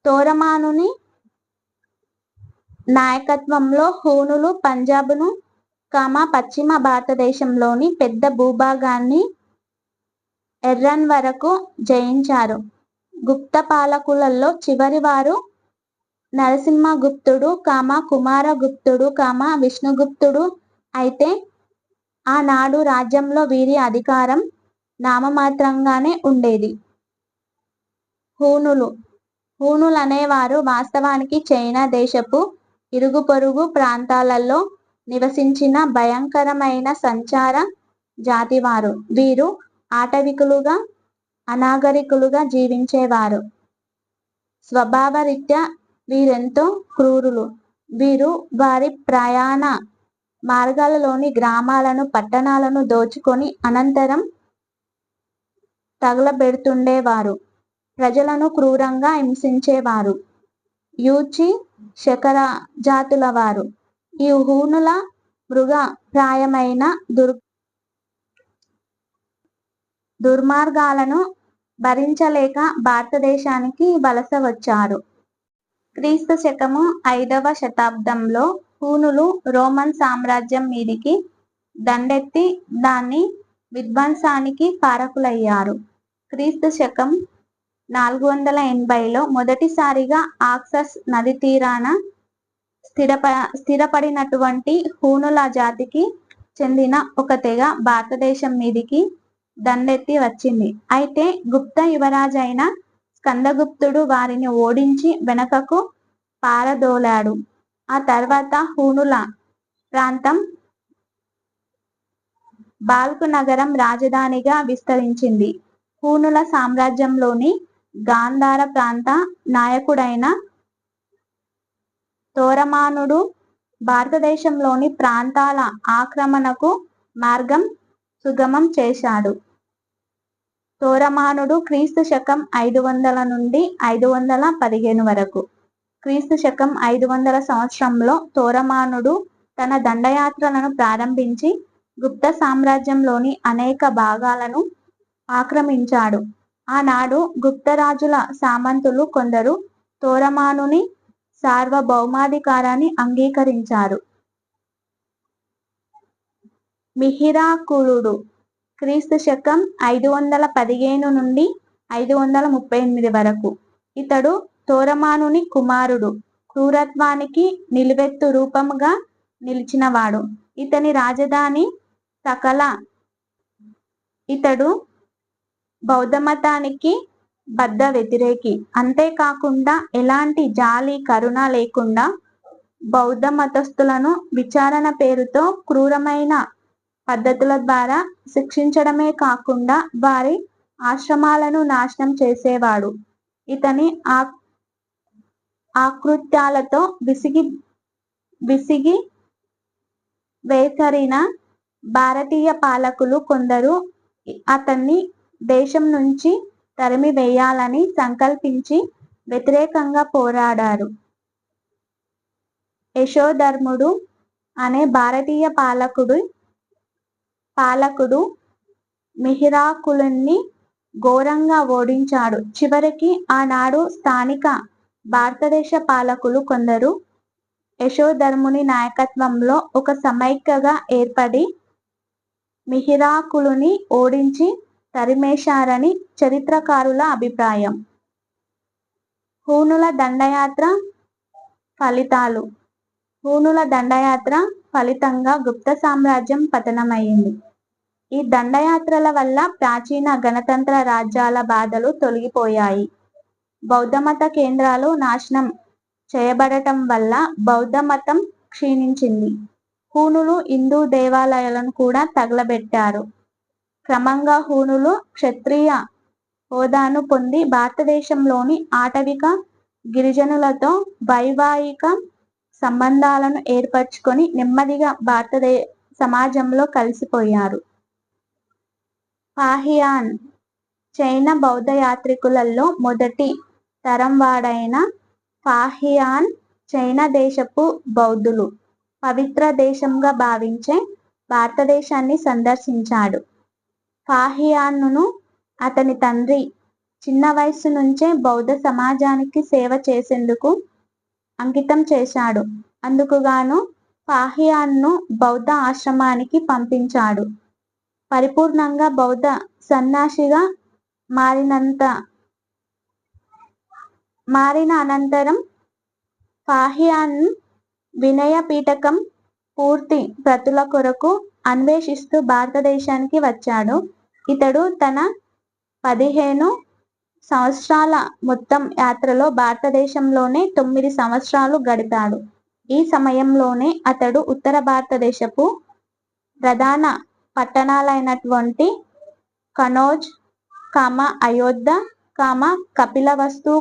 S1: తోరమానుని నాయకత్వంలో హూణులు పంజాబును పశ్చిమ భారతదేశంలోని పెద్ద భూభాగాన్ని ఎర్రన్ వరకు జయించారు. గుప్త పాలకులలో చివరి వారు నరసింహగుప్తుడు, కుమారగుప్తుడు, విష్ణుగుప్తుడు అయితే ఆనాడు రాజ్యంలో వీరి అధికారం నామమాత్రంగానే ఉండేది. హూణులనేవారు వాస్తవానికి చైనా దేశపు ఇరుగు పొరుగు ప్రాంతాలలో నివసించిన భయంకరమైన సంచార జాతివారు. వీరు ఆటవికులుగా, అనాగరికులుగా జీవించేవారు. స్వభావరీత్యా వీరెంతో క్రూరులు. వీరు వారి ప్రయాణ మార్గాలలోని గ్రామాలను, పట్టణాలను దోచుకొని అనంతరం తగలబెడుతుండేవారు. ప్రజలను క్రూరంగా హింసించేవారు. యూచి, శకర జాతుల వారు. ఈ హూణుల మృగ ప్రాయమైన దుర్మార్గాలను భరించలేక భారతదేశానికి వలస వచ్చారు. క్రీస్తు శకము 5వ శతాబ్దంలో హూణులు రోమన్ సామ్రాజ్యం మీదికి దండెత్తి దాన్ని విధ్వంసానికి కారకులయ్యారు. క్రీస్తు శకం 480లో మొదటిసారిగా ఆక్సస్ నది తీరాన స్థిరపడినటువంటి హూణుల జాతికి చెందిన ఒక తెగ భారతదేశం మీదికి దండెత్తి వచ్చింది. అయితే గుప్త యువరాజైన స్కందగుప్తుడు వారిని ఓడించి వెనుకకు పారదోలాడు. ఆ తర్వాత హూణుల ప్రాంతం బాల్క్ నగరం రాజధానిగా విస్తరించింది. హూణుల సామ్రాజ్యంలోని గాంధార ప్రాంత నాయకుడైన తోరమానుడు భారతదేశంలోని ప్రాంతాల ఆక్రమణకు మార్గం సుగమం చేశాడు. తోరమానుడు క్రీస్తు శకం 500 నుండి 515 వరకు. క్రీస్తు శకం 500 సంవత్సరంలో తోరమానుడు తన దండయాత్రలను ప్రారంభించి గుప్త సామ్రాజ్యంలోని అనేక భాగాలను ఆక్రమించాడు. ఆనాడు గుప్తరాజుల సామంతులు కొందరు తోరమానుని సార్వభౌమాధికారాన్ని అంగీకరించారు. మిహిరాకులుడు క్రీస్తు శకం 515 నుండి 538 వరకు. ఇతడు తోరమానుని కుమారుడు, క్రూరత్వానికి నిలువెత్తు రూపముగా నిలిచినవాడు. ఇతని రాజధాని సకల. ఇతడు బౌద్ధమతానికి బద్ధ వ్యతిరేకి. అంతేకాకుండా ఎలాంటి జాలి కరుణ లేకుండా బౌద్ధ మతస్థులను విచారణ పేరుతో క్రూరమైన పద్ధతుల ద్వారా శిక్షించడమే కాకుండా వారి ఆశ్రమాలను నాశనం చేసేవాడు. ఇతని ఆకృత్యాలతో విసిగి వేసరిన భారతీయ పాలకులు కొందరు అతన్ని దేశం నుంచి తరిమి వేయాలని సంకల్పించి వ్యతిరేకంగా పోరాడారు. యశోధర్ముడు అనే భారతీయ పాలకుడు మిహిరాకులుని ఘోరంగా ఓడించాడు. చివరికి ఆనాడు స్థానిక భారతదేశ పాలకులు కొందరు యశోధర్ముని నాయకత్వంలో ఒక సమైక్యగా ఏర్పడి మిహిరాకులుని ఓడించి తరిమేశారని చరిత్రకారుల అభిప్రాయం. హూణుల దండయాత్ర ఫలితాలు. హూణుల దండయాత్ర ఫలితంగా గుప్త సామ్రాజ్యం పతనమైంది. ఈ దండయాత్రల వల్ల ప్రాచీన గణతంత్ర రాజ్యాల బాధలు తొలగిపోయాయి. బౌద్ధమత కేంద్రాలు నాశనం చేయబడటం వల్ల బౌద్ధ మతం క్షీణించింది. హూణులు హిందూ దేవాలయాలను కూడా తగలబెట్టారు. క్రమంగా హూణులు క్షత్రియ హోదాను పొంది భారతదేశంలోని ఆటవిక గిరిజనులతో వైవాహిక సంబంధాలను ఏర్పరచుకొని నెమ్మదిగా భారతదేశ సమాజంలో కలిసిపోయారు. ఫాహియాన్ చైనా బౌద్ధ యాత్రికులలో మొదటి తరంవాడైన ఫాహియాన్ చైనా దేశపు బౌద్ధులు పవిత్ర దేశంగా భావించే భారతదేశాన్ని సందర్శించాడు. ఫాహియాన్ను అతని తండ్రి చిన్న వయస్సు నుంచే బౌద్ధ సమాజానికి సేవ చేసేందుకు అంకితం చేశాడు. అందుకుగాను ఫాహియాన్ను బౌద్ధ ఆశ్రమానికి పంపించాడు. పరిపూర్ణంగా బౌద్ధ సన్యాసిగా మారిన అనంతరం ఫాహియాన్ వినయ పీఠకం పూర్తి ప్రతుల కొరకు అన్వేషిస్తూ భారతదేశానికి వచ్చాడు. ఇతడు తన 15 సంవత్సరాల మొత్తం యాత్రలో భారతదేశంలోనే 9 సంవత్సరాలు గడిపాడు. ఈ సమయంలోనే అతడు ఉత్తర భారతదేశపు ప్రధాన పట్టణాలైనటువంటి కనౌజ్, అయోధ్య, కపిలవస్తు,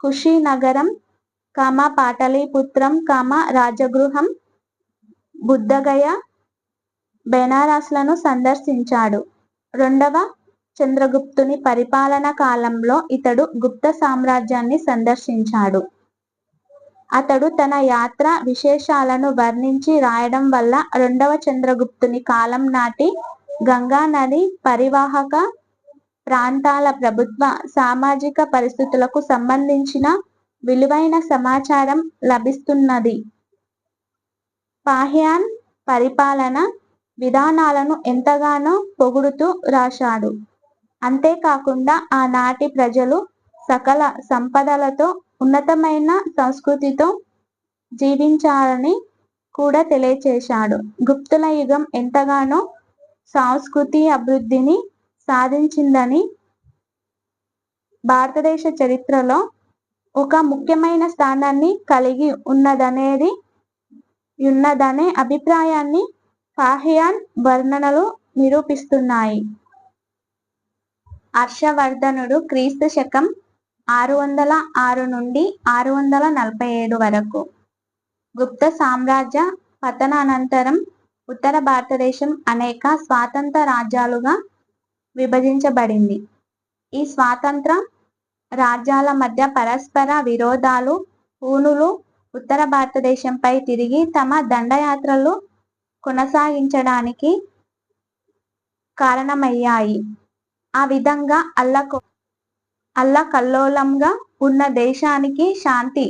S1: కుషినగరం, పాటలీపుత్రం, రాజగృహం, బుద్ధగయ, బెనారస్లను సందర్శించాడు. 2వ చంద్రగుప్తుని పరిపాలన కాలంలో ఇతడు గుప్త సామ్రాజ్యాన్ని సందర్శించాడు. అతడు తన యాత్ర విశేషాలను వర్ణించి రాయడం వల్ల 2వ చంద్రగుప్తుని కాలం నాటి గంగా నది పరివాహక ప్రాంతాల ప్రభుత్వ సామాజిక పరిస్థితులకు సంబంధించిన విలువైన సమాచారం లభిస్తున్నది. ఫాహియాన్ పరిపాలన విధానాలను ఎంతగానో పొగుడుతూ రాశాడు. అంతేకాకుండా ఆనాటి ప్రజలు సకల సంపదలతో ఉన్నతమైన సంస్కృతితో జీవించాలని కూడా తెలియచేశాడు. గుప్తుల యుగం ఎంతగానో సంస్కృతి అభివృద్ధిని సాధించిందని, భారతదేశ చరిత్రలో ఒక ముఖ్యమైన స్థానాన్ని కలిగి ఉన్నదనే అభిప్రాయాన్ని ఫాహియాన్ వర్ణనలు నిరూపిస్తున్నాయి. హర్షవర్ధనుడు క్రీస్తు శకం 606 నుండి 647 వరకు. గుప్త సామ్రాజ్య పతనానంతరం ఉత్తర భారతదేశం అనేక స్వాతంత్ర రాజ్యాలుగా విభజించబడింది. ఈ స్వాతంత్ర రాజ్యాల మధ్య పరస్పర విరోధాలు హూణులు ఉత్తర భారతదేశంపై తిరిగి తమ దండయాత్రలు కొనసాగించడానికి కారణమయ్యాయి. ఆ విధంగా అల్లకల్లోలంగా ఉన్న దేశానికి శాంతి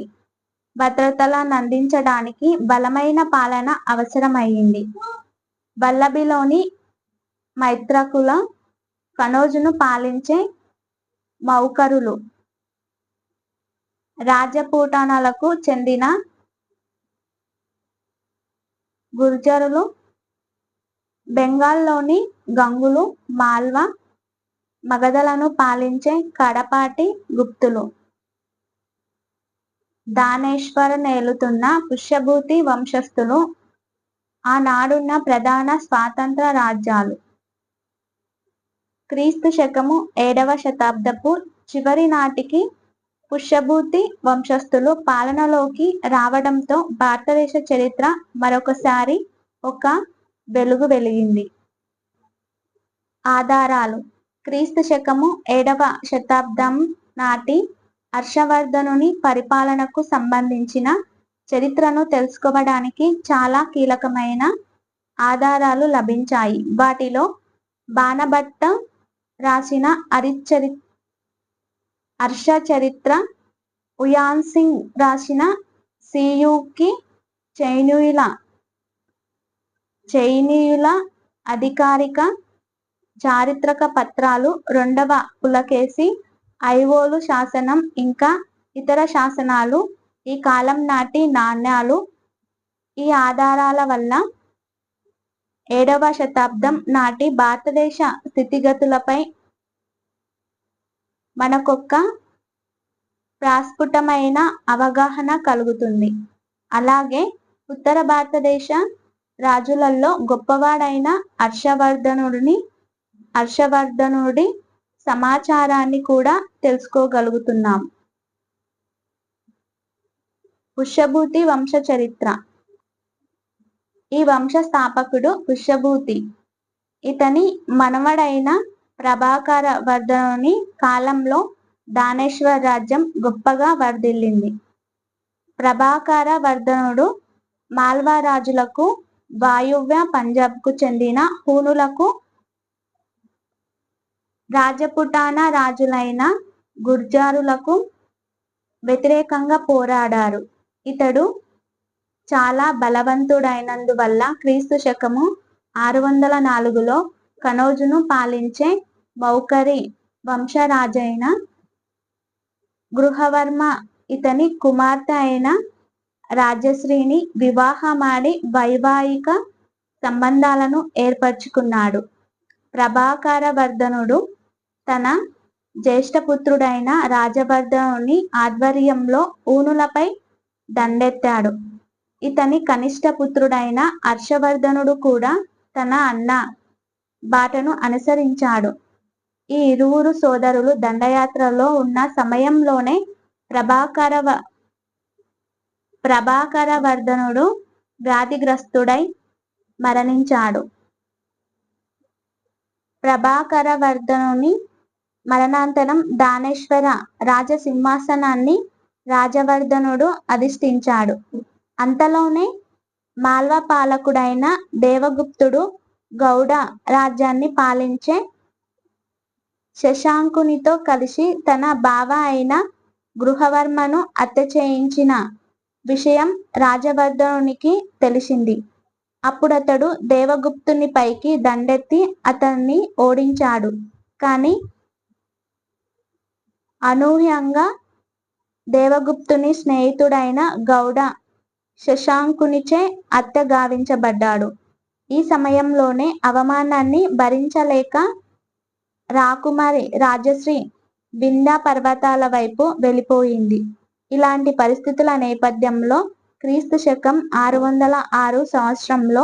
S1: భద్రతలను అందించడానికి బలమైన పాలన అవసరమయ్యింది. వల్లభిలోని మైత్రకుల కనోజును పాలించే మౌఖరులు రాజపూటానాలకు చెందిన గుర్జరులు, బెంగాల్లోని గంగులు, మాల్వా, మగధలను పాలించే కడపాటి గుప్తులు, దానేశ్వర నేలుతున్న పుష్యభూతి వంశస్థులు ఆనాడున్న ప్రధాన స్వాతంత్ర రాజ్యాలు. క్రీస్తు శకము 7వ శతాబ్దపు చివరి నాటికి పుష్యభూతి వంశస్థులు పాలనలోకి రావడంతో భారతదేశ చరిత్ర మరొకసారి ఒక వెలుగు వెలిగింది. ఆధారాలు: క్రీస్తు శకము 7వ శతాబ్దం నాటి హర్షవర్ధనుని పరిపాలనకు సంబంధించిన చరిత్రను తెలుసుకోవడానికి చాలా కీలకమైన ఆధారాలు లభించాయి. వాటిలో బాణభట్ట రాసిన హర్షచరిత్ర, ఉయాన్ సింగ్ రాసిన సియూకి చైనీయుల అధికారిక చారిత్రక పత్రాలు, 2వ పులకేశి ఐవోలు శాసనం, ఇంకా ఇతర శాసనాలు, ఈ కాలం నాటి నాణ్యాలు. ఈ ఆధారాల వల్ల 7వ శతాబ్దం నాటి భారతదేశ స్థితిగతులపై మనకొక ప్రస్ఫుటమైన అవగాహన కలుగుతుంది. అలాగే ఉత్తర భారతదేశ రాజులలో గొప్పవాడైన హర్షవర్ధనుడి సమాచారాన్ని కూడా తెలుసుకోగలుగుతున్నాం. పుష్యభూతి వంశ చరిత్ర. ఈ వంశ స్థాపకుడు పుష్యభూతి. ఇతని మనవడైన ప్రభాకర వర్ధనుని కాలంలో దానేశ్వర రాజ్యం గొప్పగా వర్ధిల్లింది. ప్రభాకర వర్ధనుడు మాల్వా రాజులకు, వాయువ్య పంజాబ్కు చెందిన హూనులకు, రాజపుటానా రాజులైన గుర్జారులకు వ్యతిరేకంగా పోరాడారు. ఇతడు చాలా బలవంతుడైనందువల్ల క్రీస్తు శకము 604లో కనోజును పాలించే మౌఖరి వంశరాజైన గృహవర్మ ఇతని కుమార్తె అయిన రాజశ్రీని వివాహమాడి వైవాహిక సంబంధాలను ఏర్పరచుకున్నాడు. ప్రభాకర వర్ధనుడు తన జ్యేష్ఠపుత్రుడైన రాజవర్ధనుని ఆధ్వర్యంలో హూనులపై దండెత్తాడు. ఇతని కనిష్ఠ పుత్రుడైన హర్షవర్ధనుడు కూడా తన అన్న బాటను అనుసరించాడు. ఈ ఇరువురు సోదరులు దండయాత్రలో ఉన్న సమయంలోనే ప్రభాకర వర్ధనుడు వ్యాధిగ్రస్తుడై మరణించాడు. ప్రభాకర వర్ధనుని మరణానంతరం దానేశ్వర రాజసింహాసనాన్ని రాజవర్ధనుడు అధిష్ఠించాడు. అంతలోనే మాల్వా పాలకుడైన దేవగుప్తుడు గౌడ రాజ్యాన్ని పాలించే శశాంకునితో కలిసి తన బావ అయిన గృహవర్మను హత్య చేయించిన విషయం రాజవర్ధనునికి తెలిసింది. అప్పుడతడు దేవగుప్తుని పైకి దండెత్తి అతన్ని ఓడించాడు. కానీ అనూహ్యంగా దేవగుప్తుని స్నేహితుడైన గౌడ శశాంకునిచే హత్య గావించబడ్డాడు. ఈ సమయంలోనే అవమానాన్ని భరించలేక రాకుమారి రాజశ్రీ వింధ్య పర్వతాల వైపు వెళ్ళిపోయింది. ఇలాంటి పరిస్థితుల నేపథ్యంలో క్రీస్తు శకం 606 సంవత్సరంలో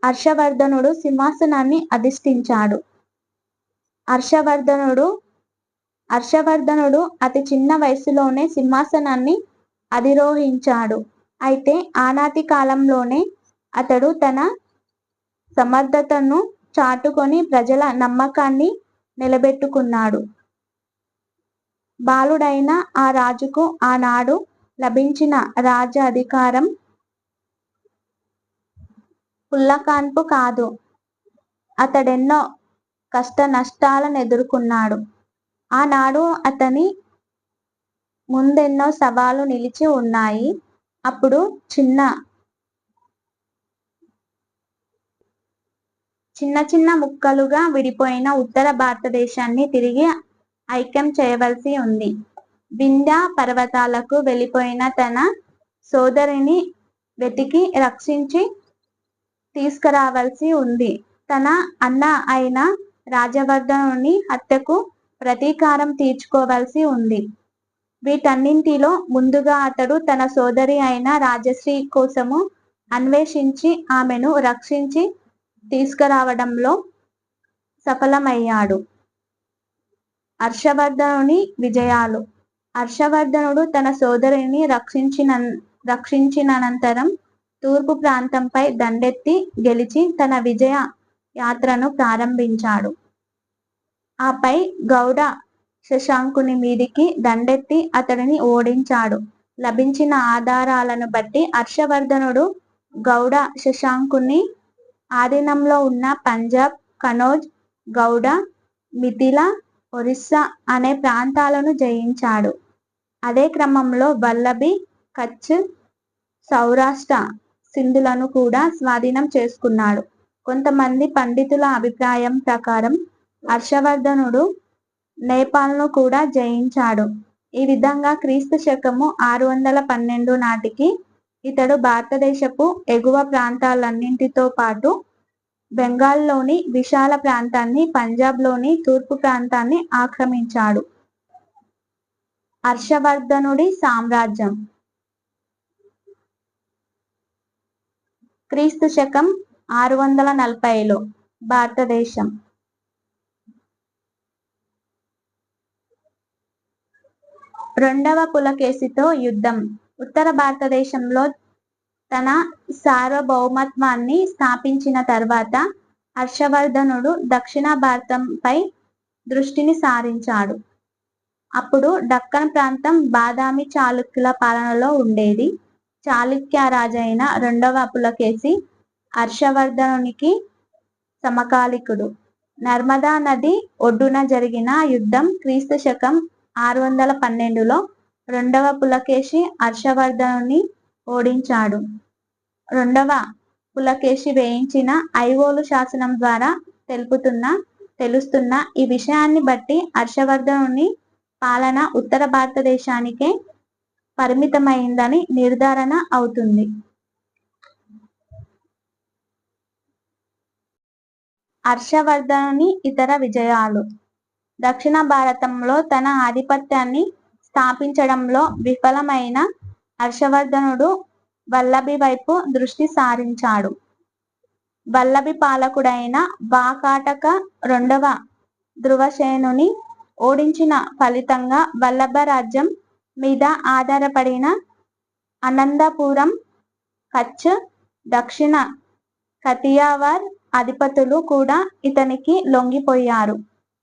S1: హర్షవర్ధనుడు సింహాసనాన్ని అధిష్ఠించాడు. హర్షవర్ధనుడు అతి చిన్న వయసులోనే సింహాసనాన్ని అధిరోహించాడు. అయితే ఆనాటి కాలంలోనే అతడు తన సమర్థతను చాటుకొని ప్రజల నమ్మకాన్ని నిలబెట్టుకున్నాడు. బాలుడైన ఆ రాజుకు ఆనాడు లభించిన రాజ్య అధికారం పుల్లకాన్పు కాదు. అతడెన్నో కష్ట నష్టాలను ఎదుర్కొన్నాడు. ఆనాడు అతని ముందెన్నో సవాళ్లు నిలిచి ఉన్నాయి. అప్పుడు చిన్న చిన్న ముక్కలుగా విడిపోయిన ఉత్తర భారతదేశాన్ని తిరిగి ఐక్యం చేయవలసి ఉంది. వింధ్య పర్వతాలకు వెళ్ళిపోయిన తన సోదరిని వెతికి రక్షించి తీసుకురావలసి ఉంది. తన అన్న అయిన రాజవర్ధనుని హత్యకు ప్రతీకారం తీర్చుకోవలసి ఉంది. వీటన్నింటిలో ముందుగా అతడు తన సోదరి అయిన రాజశ్రీ కోసము అన్వేషించి ఆమెను రక్షించి తీసుకురావడంలో సఫలమయ్యాడు. హర్షవర్ధనుని విజయాలు. హర్షవర్ధనుడు తన సోదరిని రక్షించినంతరం తూర్పు ప్రాంతంపై దండెత్తి గెలిచి తన విజయ యాత్రను ప్రారంభించాడు. ఆపై గౌడ శశాంకుని మీదికి దండెత్తి అతడిని ఓడించాడు. లభించిన ఆధారాలను బట్టి హర్షవర్ధనుడు గౌడ శశాంకుని ఆధీనంలో ఉన్న పంజాబ్, కనౌజ్, గౌడ, మిథిల, ఒరిస్సా అనే ప్రాంతాలను జయించాడు. అదే క్రమంలో వల్లభి, కచ్, సౌరాష్ట్ర, సింధులను కూడా స్వాధీనం చేసుకున్నాడు. కొంతమంది పండితుల అభిప్రాయం ప్రకారం హర్షవర్ధనుడు నేపాల్ను కూడా జయించాడు. ఈ విధంగా క్రీస్తు శకము 612 నాటికి ఇతడు భారతదేశపు ఎగువ ప్రాంతాలన్నింటితో పాటు బెంగాల్లోని విశాల ప్రాంతాన్ని, పంజాబ్లోని తూర్పు ప్రాంతాన్ని ఆక్రమించాడు. హర్షవర్ధనుడి సామ్రాజ్యం. క్రీస్తు శకం 640లో భారతదేశం. రెండవ పులకేశితో యుద్ధం. ఉత్తర భారతదేశంలో తన సార్వభౌమత్వాన్ని స్థాపించిన తర్వాత హర్షవర్ధనుడు దక్షిణ భారతంపై దృష్టిని సారించాడు. అప్పుడు దక్కన్ ప్రాంతం బాదామి చాళుక్యుల పాలనలో ఉండేది. చాళుక్య రాజైన రెండవ పులకేశి హర్షవర్ధనునికి సమకాలికుడు. నర్మదా నది ఒడ్డున జరిగిన యుద్ధం క్రీస్తు శకం 612లో రెండవ పులకేశి హర్షవర్ధనుని ఓడించాడు. రెండవ పులకేశి వేయించిన ఐవోలు శాసనం ద్వారా తెలుస్తున్న ఈ విషయాన్ని బట్టి హర్షవర్ధనుని పాలన ఉత్తర భారతదేశానికే పరిమితమైందని నిర్ధారణ అవుతుంది. హర్షవర్ధనుని ఇతర విజయాలు. దక్షిణ భారతంలో తన ఆధిపత్యాన్ని స్థాపించడంలో విఫలమైన హర్షవర్ధనుడు వల్లభి వైపు దృష్టి సారించాడు. వల్లభి పాలకుడైన వాకాటక రెండవ ధృవసేనుని ఓడించిన ఫలితంగా వల్లభ రాజ్యం మీద ఆధారపడిన అనంతపురం, కచ్, దక్షిణ కతియావార్ అధిపతులు కూడా ఇతనికి లొంగిపోయారు.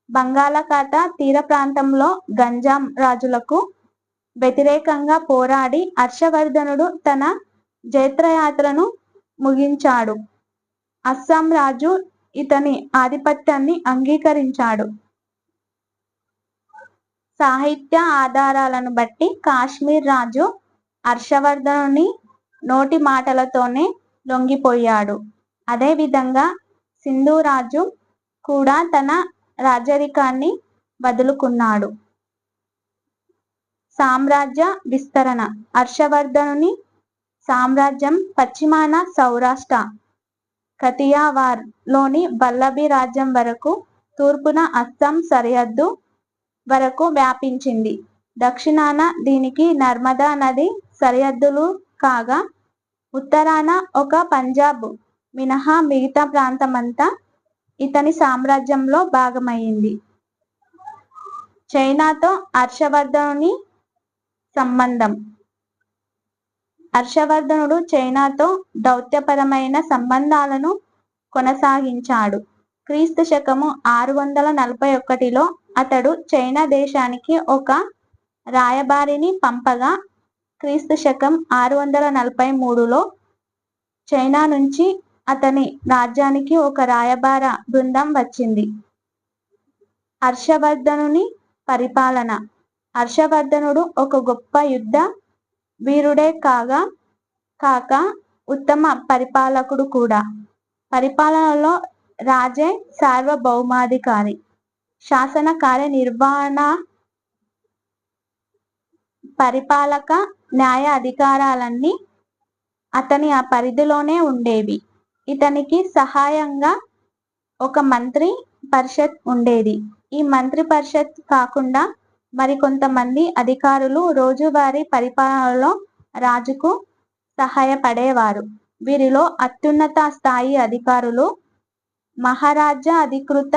S1: బంగాళాఖాత తీర ప్రాంతంలో గంజాం రాజులకు వ్యతిరేకంగా పోరాడి హర్షవర్ధనుడు తన జైత్రయాత్రను ముగించాడు. అస్సాం రాజు ఇతని ఆధిపత్యాన్ని అంగీకరించాడు. సాహిత్య ఆధారాలను బట్టి కాశ్మీర్ రాజు హర్షవర్ధనుని నోటి మాటలతోనే లొంగిపోయాడు. అదేవిధంగా సింధు రాజు కూడా తన రాజరికాన్ని వదులుకున్నాడు. సామ్రాజ్య విస్తరణ. హర్షవర్ధనుని సామ్రాజ్యం పశ్చిమాన సౌరాష్ట్ర, కతియావార్ లోని వల్లభి రాజ్యం వరకు, తూర్పున అస్సాం సరిహద్దు వరకు వ్యాపించింది. దక్షిణాన దీనికి నర్మదా నది సరిహద్దులు కాగా, ఉత్తరాన ఒక పంజాబ్ మినహా మిగతా ప్రాంతమంతా ఇతని సామ్రాజ్యంలో భాగమైంది. చైనాతో హర్షవర్ధనుని సంబంధం. హర్షవర్ధనుడు చైనాతో దౌత్యపరమైన సంబంధాలను కొనసాగించాడు. క్రీస్తు శకము 641లో అతడు చైనా దేశానికి ఒక రాయబారిని పంపగా, క్రీస్తు శకం 643లో చైనా నుంచి అతని రాజ్యానికి ఒక రాయబార బృందం వచ్చింది. హర్షవర్ధనుని పరిపాలన. హర్షవర్ధనుడు ఒక గొప్ప యుద్ధ వీరుడే కాక ఉత్తమ పరిపాలకుడు కూడా. పరిపాలనలో రాజే సార్వభౌమాధికారి. శాసన కార్యనిర్వహణ, పరిపాలక, న్యాయ అధికారాలన్నీ అతని ఆ పరిధిలోనే ఉండేవి. ఇతనికి సహాయంగా ఒక మంత్రి పరిషత్ ఉండేది. ఈ మంత్రి పరిషత్ కాకుండా మరికొంతమంది అధికారులు రోజువారీ పరిపాలనలో రాజుకు సహాయపడేవారు. వీరిలో అత్యున్నత స్థాయి అధికారులు మహారాజా అధికృత,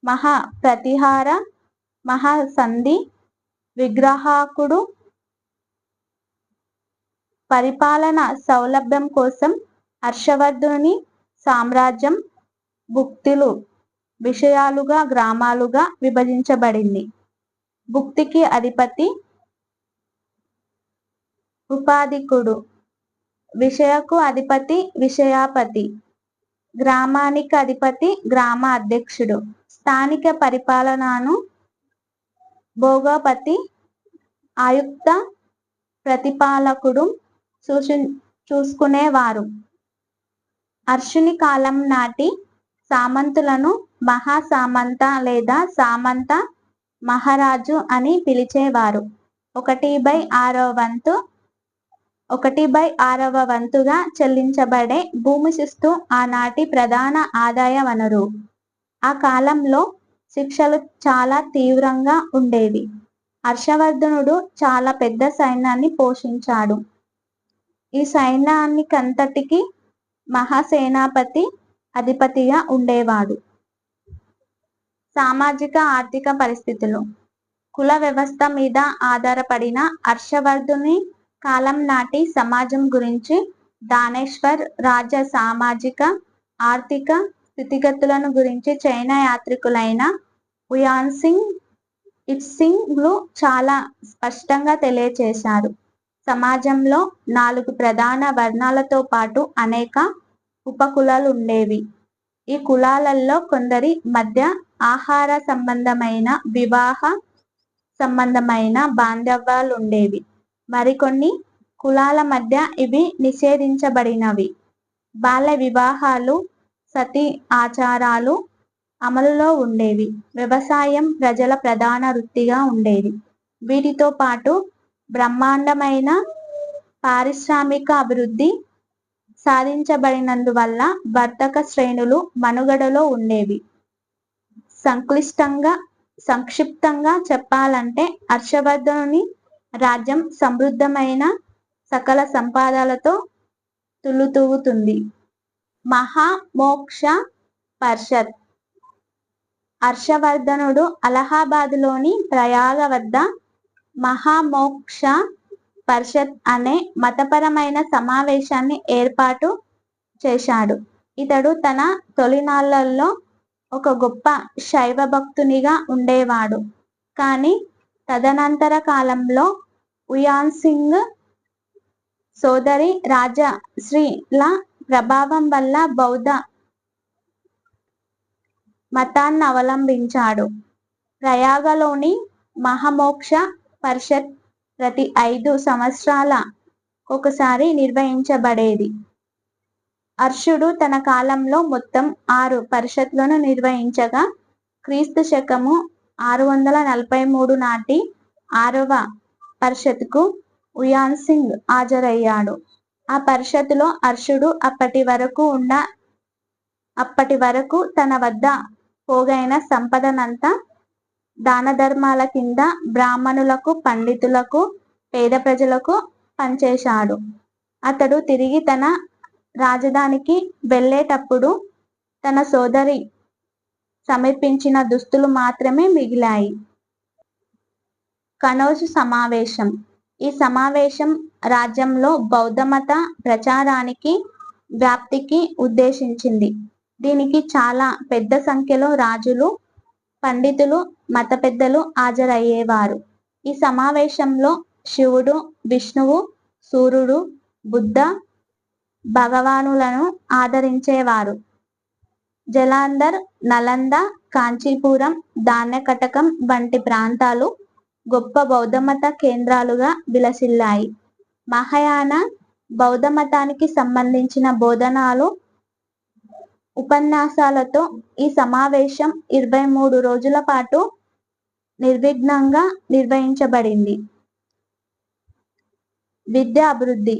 S1: మహా ప్రతిహార, మహాసంధి, విగ్రహాకుడు. పరిపాలన సౌలభ్యం కోసం హర్షవర్ధనుని సామ్రాజ్యం భుక్తులు విషయాలుగా, గ్రామాలుగా విభజించబడింది. భుక్తికి అధిపతి ఉపాధికుడు, విషయకు అధిపతి విషయాపతి, గ్రామానికి అధిపతి గ్రామ అధ్యక్షుడు, స్థానిక పరిపాలనను భోగపతి, ఆయుక్త, ప్రతిపాలకుడు చూసుకునేవారు. హర్షుని కాలం నాటి సామంతులను మహాసామంత లేదా సామంత మహారాజు అని పిలిచేవారు. 1/6 వంతుగా చెల్లించబడే భూమి శిస్తు ఆనాటి ప్రధాన ఆదాయ వనరు. ఆ కాలంలో శిక్షలు చాలా తీవ్రంగా ఉండేవి. హర్షవర్ధనుడు చాలా పెద్ద సైన్యాన్ని పోషించాడు. ఈ సైన్యానికంతటికీ మహాసేనాపతి అధిపతిగా ఉండేవాడు. సామాజిక ఆర్థిక పరిస్థితులు. కుల వ్యవస్థ మీద ఆధారపడిన హర్షవర్ధుని కాలం నాటి సమాజం గురించి దానేశ్వర్ రాజ్య సామాజిక ఆర్థిక స్థితిగతులను గురించి చైనా యాత్రికులైన హుయాన్సింగ్, ఇట్సింగ్లు చాలా స్పష్టంగా తెలియచేశారు. సమాజంలో 4 ప్రధాన వర్ణాలతో పాటు అనేక ఉపకులాలు ఉండేవి. ఈ కులాలలో కొందరి మధ్య ఆహార సంబంధమైన, వివాహ సంబంధమైన బాంధవ్యాలుండేవి. మరికొన్ని కులాల మధ్య ఇవి నిషేధించబడినవి. బాల్య వివాహాలు, సతీ ఆచారాలు అమలులో ఉండేవి. వ్యవసాయం ప్రజల ప్రధాన వృత్తిగా ఉండేది. వీటితో పాటు బ్రహ్మాండమైన పారిశ్రామిక అభివృద్ధి సాధించబడినందువల్ల వర్తక శ్రేణులు మనుగడలో ఉండేవి. సంక్షిప్తంగా చెప్పాలంటే హర్షవర్ధనుని రాజ్యం సమృద్ధమైన సకల సంపదలతో తుల్లుతూగుతుంది. మహామోక్ష పరిషత్. హర్షవర్ధనుడు అలహాబాదులోని ప్రయాగ వద్ద మహామోక్ష పరిషత్ అనే మతపరమైన సమావేశాన్ని ఏర్పాటు చేశాడు. ఇతడు తన తొలినాళ్లలో ఒక గొప్ప శైవ భక్తునిగా ఉండేవాడు. కానీ తదనంతర కాలంలో హుయాన్సింగ్ సోదరి రాజశ్రీల ప్రభావం వల్ల బౌద్ధ మతాన్ని అవలంబించాడు. ప్రయాగలోని మహామోక్ష పరిషత్ ప్రతి 5 సంవత్సరాలకొకసారి నిర్వహించబడేది. హర్షుడు తన కాలంలో మొత్తం 6 పరిషత్లను నిర్వహించగా క్రీస్తు శకము 643 నాటి 6వ పరిషత్కు హుయాన్సింగ్ హాజరయ్యాడు. ఆ పరిషత్తులో హర్షుడు అప్పటి వరకు తన వద్ద పోగైన సంపదనంతా దానధర్మాల కింద బ్రాహ్మణులకు, పండితులకు, పేద ప్రజలకు పంచేశాడు. అతడు తిరిగి తన రాజధానికి వెళ్ళేటప్పుడు తన సోదరి సమర్పించిన దుస్తులు మాత్రమే మిగిలాయి. కనౌజ్ సమావేశం. ఈ సమావేశం రాజ్యంలో బౌద్ధమత ప్రచారానికి, వ్యాప్తికి ఉద్దేశించింది. దీనికి చాలా పెద్ద సంఖ్యలో రాజులు, పండితులు, మత పెద్దలు హాజరయ్యేవారు. ఈ సమావేశంలో శివుడు, విష్ణువు, సూర్యుడు, బుద్ధ భగవానులను ఆదరించేవారు. జలంధర్, నలంద, కాంచీపురం, ధాన్యకటకం వంటి ప్రాంతాలు గొప్ప బౌద్ధమత కేంద్రాలుగా విలసిల్లాయి. మహాయాన బౌద్ధమతానికి సంబంధించిన బోధనలు ఉపన్యాసాలతో ఈ సమావేశం 23 రోజుల పాటు నిర్విఘ్నంగా నిర్వహించబడింది. విద్యా అభివృద్ధి.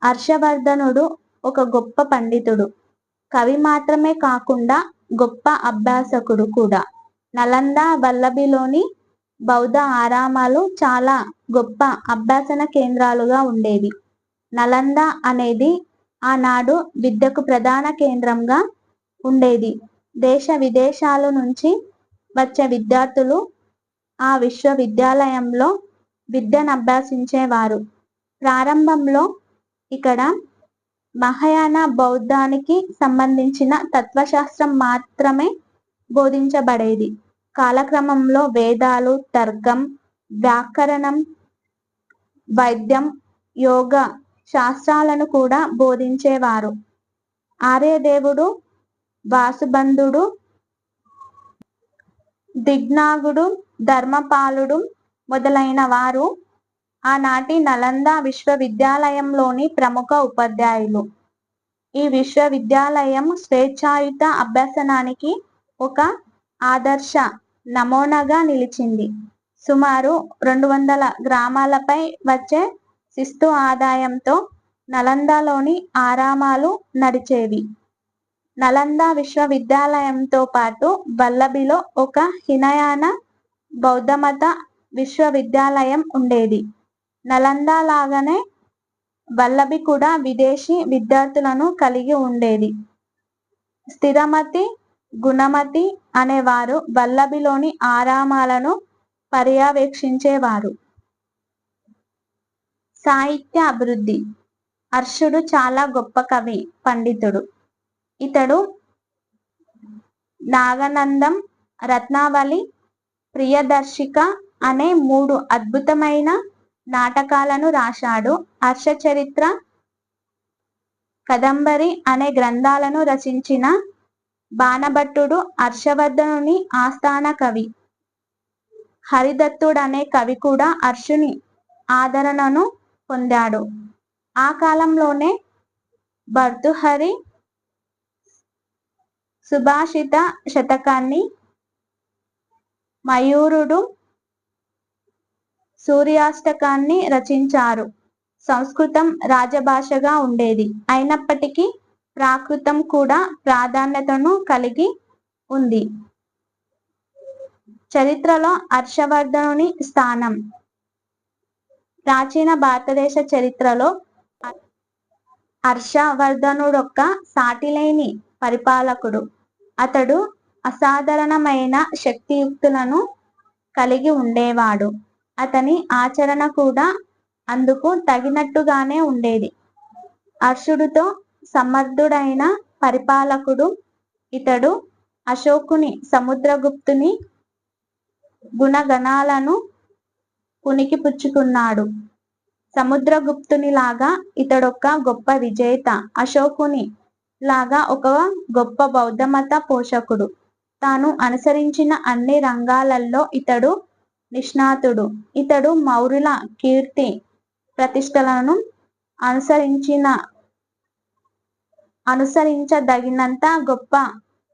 S1: హర్షవర్ధనుడు ఒక గొప్ప పండితుడు, కవి మాత్రమే కాకుండా గొప్ప అభ్యాసకుడు కూడా. నలంద, వల్లభిలోని బౌద్ధ ఆరామాలు చాలా గొప్ప అభ్యాసన కేంద్రాలుగా ఉండేవి. నలంద అనేది ఆనాడు విద్యకు ప్రధాన కేంద్రంగా ఉండేది. దేశ విదేశాల నుంచి వచ్చే విద్యార్థులు ఆ విశ్వవిద్యాలయంలో విద్యను అభ్యసించేవారు. ప్రారంభంలో ఇక్కడ మహాయాన బౌద్ధానికి సంబంధించిన తత్వశాస్త్రం మాత్రమే బోధించబడేది. కాలక్రమంలో వేదాలు, తర్కం, వ్యాకరణం, వైద్యం, యోగ శాస్త్రాలను కూడా బోధించేవారు. ఆర్యదేవుడు, వాసుబంధుడు, దిగ్నాగుడు, ధర్మపాలుడు మొదలైన వారు ఆనాటి నలంద విశ్వవిద్యాలయంలోని ప్రముఖ ఉపాధ్యాయులు. ఈ విశ్వవిద్యాలయం స్వేచ్ఛాయుత అభ్యసనానికి ఒక ఆదర్శ నమూనాగా నిలిచింది. సుమారు 200 గ్రామాలపై వచ్చే శిస్తు ఆదాయంతో నలందలోని ఆరామాలు నడిచేవి. నలంద విశ్వవిద్యాలయంతో పాటు వల్లభిలో ఒక హినయాన బౌద్ధమత విశ్వవిద్యాలయం ఉండేది. నలంద లాగానే వల్లభి కూడా విదేశీ విద్యార్థులను కలిగి ఉండేది. స్థిరమతి, గుణమతి అనేవారు వల్లభిలోని ఆరామాలను పర్యవేక్షించేవారు. సాహిత్య అభివృద్ధి. హర్షుడు చాలా గొప్ప కవి, పండితుడు. ఇతడు నాగనందం, రత్నావళి, ప్రియదర్శిక అనే 3 అద్భుతమైన నాటకాలను రాశాడు. హర్ష చరిత్ర, కదంబరి అనే గ్రంథాలను రచించిన బాణభట్టుడు హర్షవర్ధనుని ఆస్థాన కవి. హరిదత్తుడనే కవి కూడా హర్షుని ఆదరణను పొందాడు. ఆ కాలంలోనే భర్తృహరి సుభాషిత శతకాన్ని, మయూరుడు సూర్యాష్టకాన్ని రచించారు. సంస్కృతం రాజభాషగా ఉండేది. అయినప్పటికీ ప్రాకృతం కూడా ప్రాధాన్యతను కలిగి ఉంది. చరిత్రలో హర్షవర్ధనుని స్థానం. ప్రాచీన భారతదేశ చరిత్రలో హర్షవర్ధనుడొక్క సాటిలేని పరిపాలకుడు. అతడు అసాధారణమైన శక్తియుక్తులను కలిగి ఉండేవాడు. అతని ఆచరణ కూడా అందుకు తగినట్టుగానే ఉండేది. హర్షుడితో సమర్థుడైన పరిపాలకుడు ఇతడు. అశోకుని, సముద్రగుప్తుని గుణగణాలను పుణికిపుచ్చుకున్నాడు. సముద్రగుప్తుని లాగా ఇతడొక గొప్ప విజేత. అశోకుని లాగా ఒక గొప్ప బౌద్ధమత పోషకుడు. తాను అనుసరించిన అన్ని రంగాలలో ఇతడు నిష్ణాతుడు. ఇతడు మౌర్యుల కీర్తి ప్రతిష్టలను అనుసరించదగినంత గొప్ప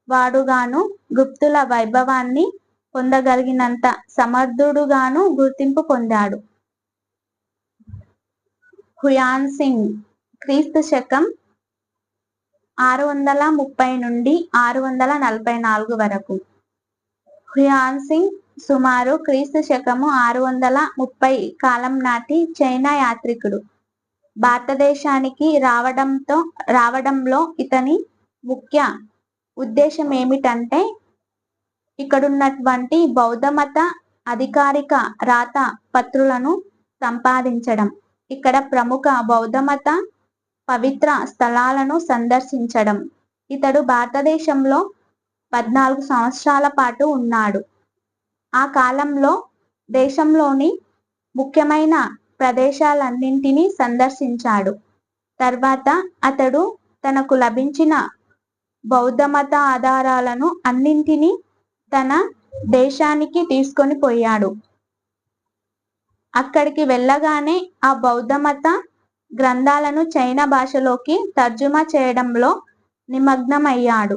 S1: వాడుగాను, గుప్తుల వైభవాన్ని పొందగలిగినంత సమర్థుడుగాను గుర్తింపు పొందాడు. హుయాన్సింగ్ క్రీస్తు శకం 630 నుండి 644 వరకు. హుయాన్సింగ్ సుమారు క్రీస్తు శకము 630 కాలం నాటి చైనా యాత్రికుడు. భారతదేశానికి రావడంలో ఇతని ముఖ్య ఉద్దేశం ఏమిటంటే ఇక్కడున్నటువంటి బౌద్ధమత అధికారిక రాత పత్రులను సంపాదించడం, ఇక్కడ ప్రముఖ బౌద్ధమత పవిత్ర స్థలాలను సందర్శించడం. ఇతడు భారతదేశంలో 14 సంవత్సరాల పాటు ఉన్నాడు. ఆ కాలంలో దేశంలోని ముఖ్యమైన ప్రదేశాలన్నింటినీ సందర్శించాడు. తర్వాత అతడు తనకు లభించిన బౌద్ధమత ఆధారాలను అన్నింటినీ తన దేశానికి తీసుకొని పోయాడు. అక్కడికి వెళ్ళగానే ఆ బౌద్ధమత గ్రంథాలను చైనా భాషలోకి తర్జుమా చేయడంలో నిమగ్నమయ్యాడు.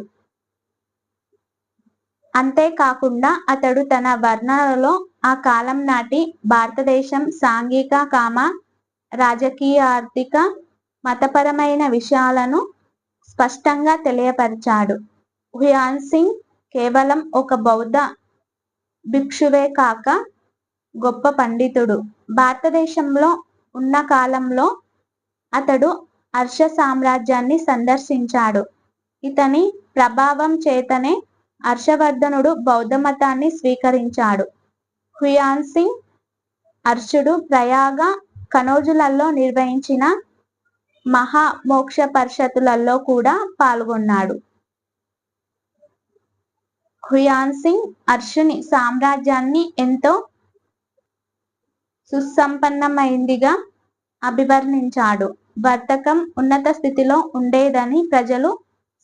S1: అంతేకాకుండా అతడు తన వర్ణనలో ఆ కాలం నాటి భారతదేశం సాంఘిక, రాజకీయ, ఆర్థిక, మతపరమైన విషయాలను స్పష్టంగా తెలియపరిచాడు. హుయాన్ సింగ్ కేవలం ఒక బౌద్ధ భిక్షువే కాక గొప్ప పండితుడు. భారతదేశంలో ఉన్న కాలంలో అతడు హర్ష సామ్రాజ్యాన్ని సందర్శించాడు. ఇతని ప్రభావం చేతనే హర్షవర్ధనుడు బౌద్ధ మతాన్ని స్వీకరించాడు. హుయాన్ సింగ్ హర్షుడు ప్రయాగ, కనౌజులలో నిర్వహించిన మహామోక్ష పరిషత్తులలో కూడా పాల్గొన్నాడు. హుయాన్ సింగ్ హర్షుని సామ్రాజ్యాన్ని ఎంతో సుసంపన్నమైందిగా అభివర్ణించాడు. వర్తకం ఉన్నత స్థితిలో ఉండేదని, ప్రజలు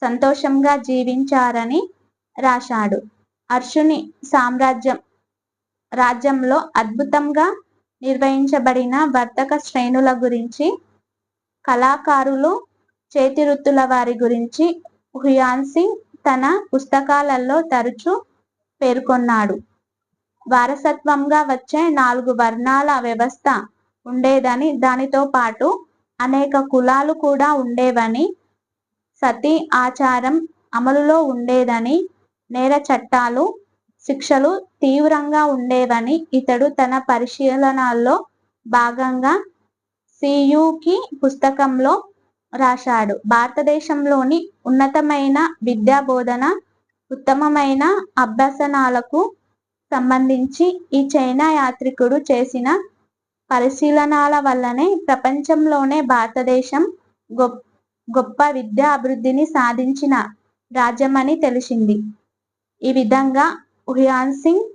S1: సంతోషంగా జీవించారని రాశాడు. హర్షుని రాజ్యంలో అద్భుతంగా నిర్వహించబడిన వర్తక శ్రేణుల గురించి, కళాకారులు, చేతివృత్తుల వారి గురించి హుయాన్ సింగ్ తన పుస్తకాలలో తరచూ పేర్కొన్నాడు. వారసత్వంగా వచ్చే 4 వర్ణాల వ్యవస్థ ఉండేదని, దానితో పాటు అనేక కులాలు కూడా ఉండేవని, సతీ ఆచారం అమలులో ఉండేదని, నేర చట్టాలు, శిక్షలు తీవ్రంగా ఉండేవని ఇతడు తన పరిశీలనల్లో భాగంగా సియుకి పుస్తకంలో రాశాడు. భారతదేశంలోని ఉన్నతమైన విద్యా బోధన, ఉత్తమమైన అభ్యసనాలకు సంబంధించి ఈ చైనా యాత్రికుడు చేసిన పరిశీలనల వల్లనే ప్రపంచంలోనే భారతదేశం గొప్ప విద్యా అభివృద్ధిని సాధించిన రాజ్యమని తెలిసింది. ఈ విధంగా హుయాన్ సింగ్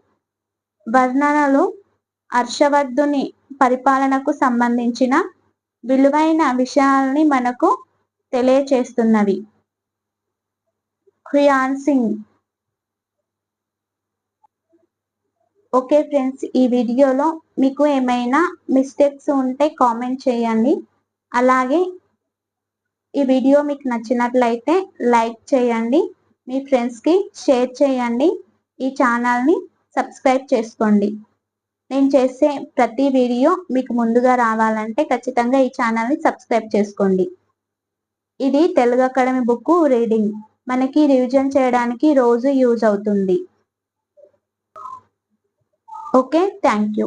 S1: వర్ణనలు హర్షవర్ధుని పరిపాలనకు సంబంధించిన విలువైన విషయాల్ని మనకు తెలియచేస్తున్నవి. హుయాన్ సింగ్. ఓకే ఫ్రెండ్స్, ఈ వీడియోలో మీకు ఏమైనా మిస్టేక్స్ ఉంటే కామెంట్ చేయండి. అలాగే ఈ వీడియో మీకు నచ్చినట్లయితే లైక్ చేయండి, మీ ఫ్రెండ్స్కి షేర్ చేయండి, ఈ ఛానల్ని సబ్స్క్రైబ్ చేసుకోండి. నేను చేసే ప్రతి వీడియో మీకు ముందుగా రావాలంటే ఖచ్చితంగా ఈ ఛానల్ని సబ్స్క్రైబ్ చేసుకోండి. ఇది తెలుగు అకాడమీ బుక్ రీడింగ్. మనకి రివిజన్ చేయడానికి రోజు యూజ్ అవుతుంది. Okay, thank you.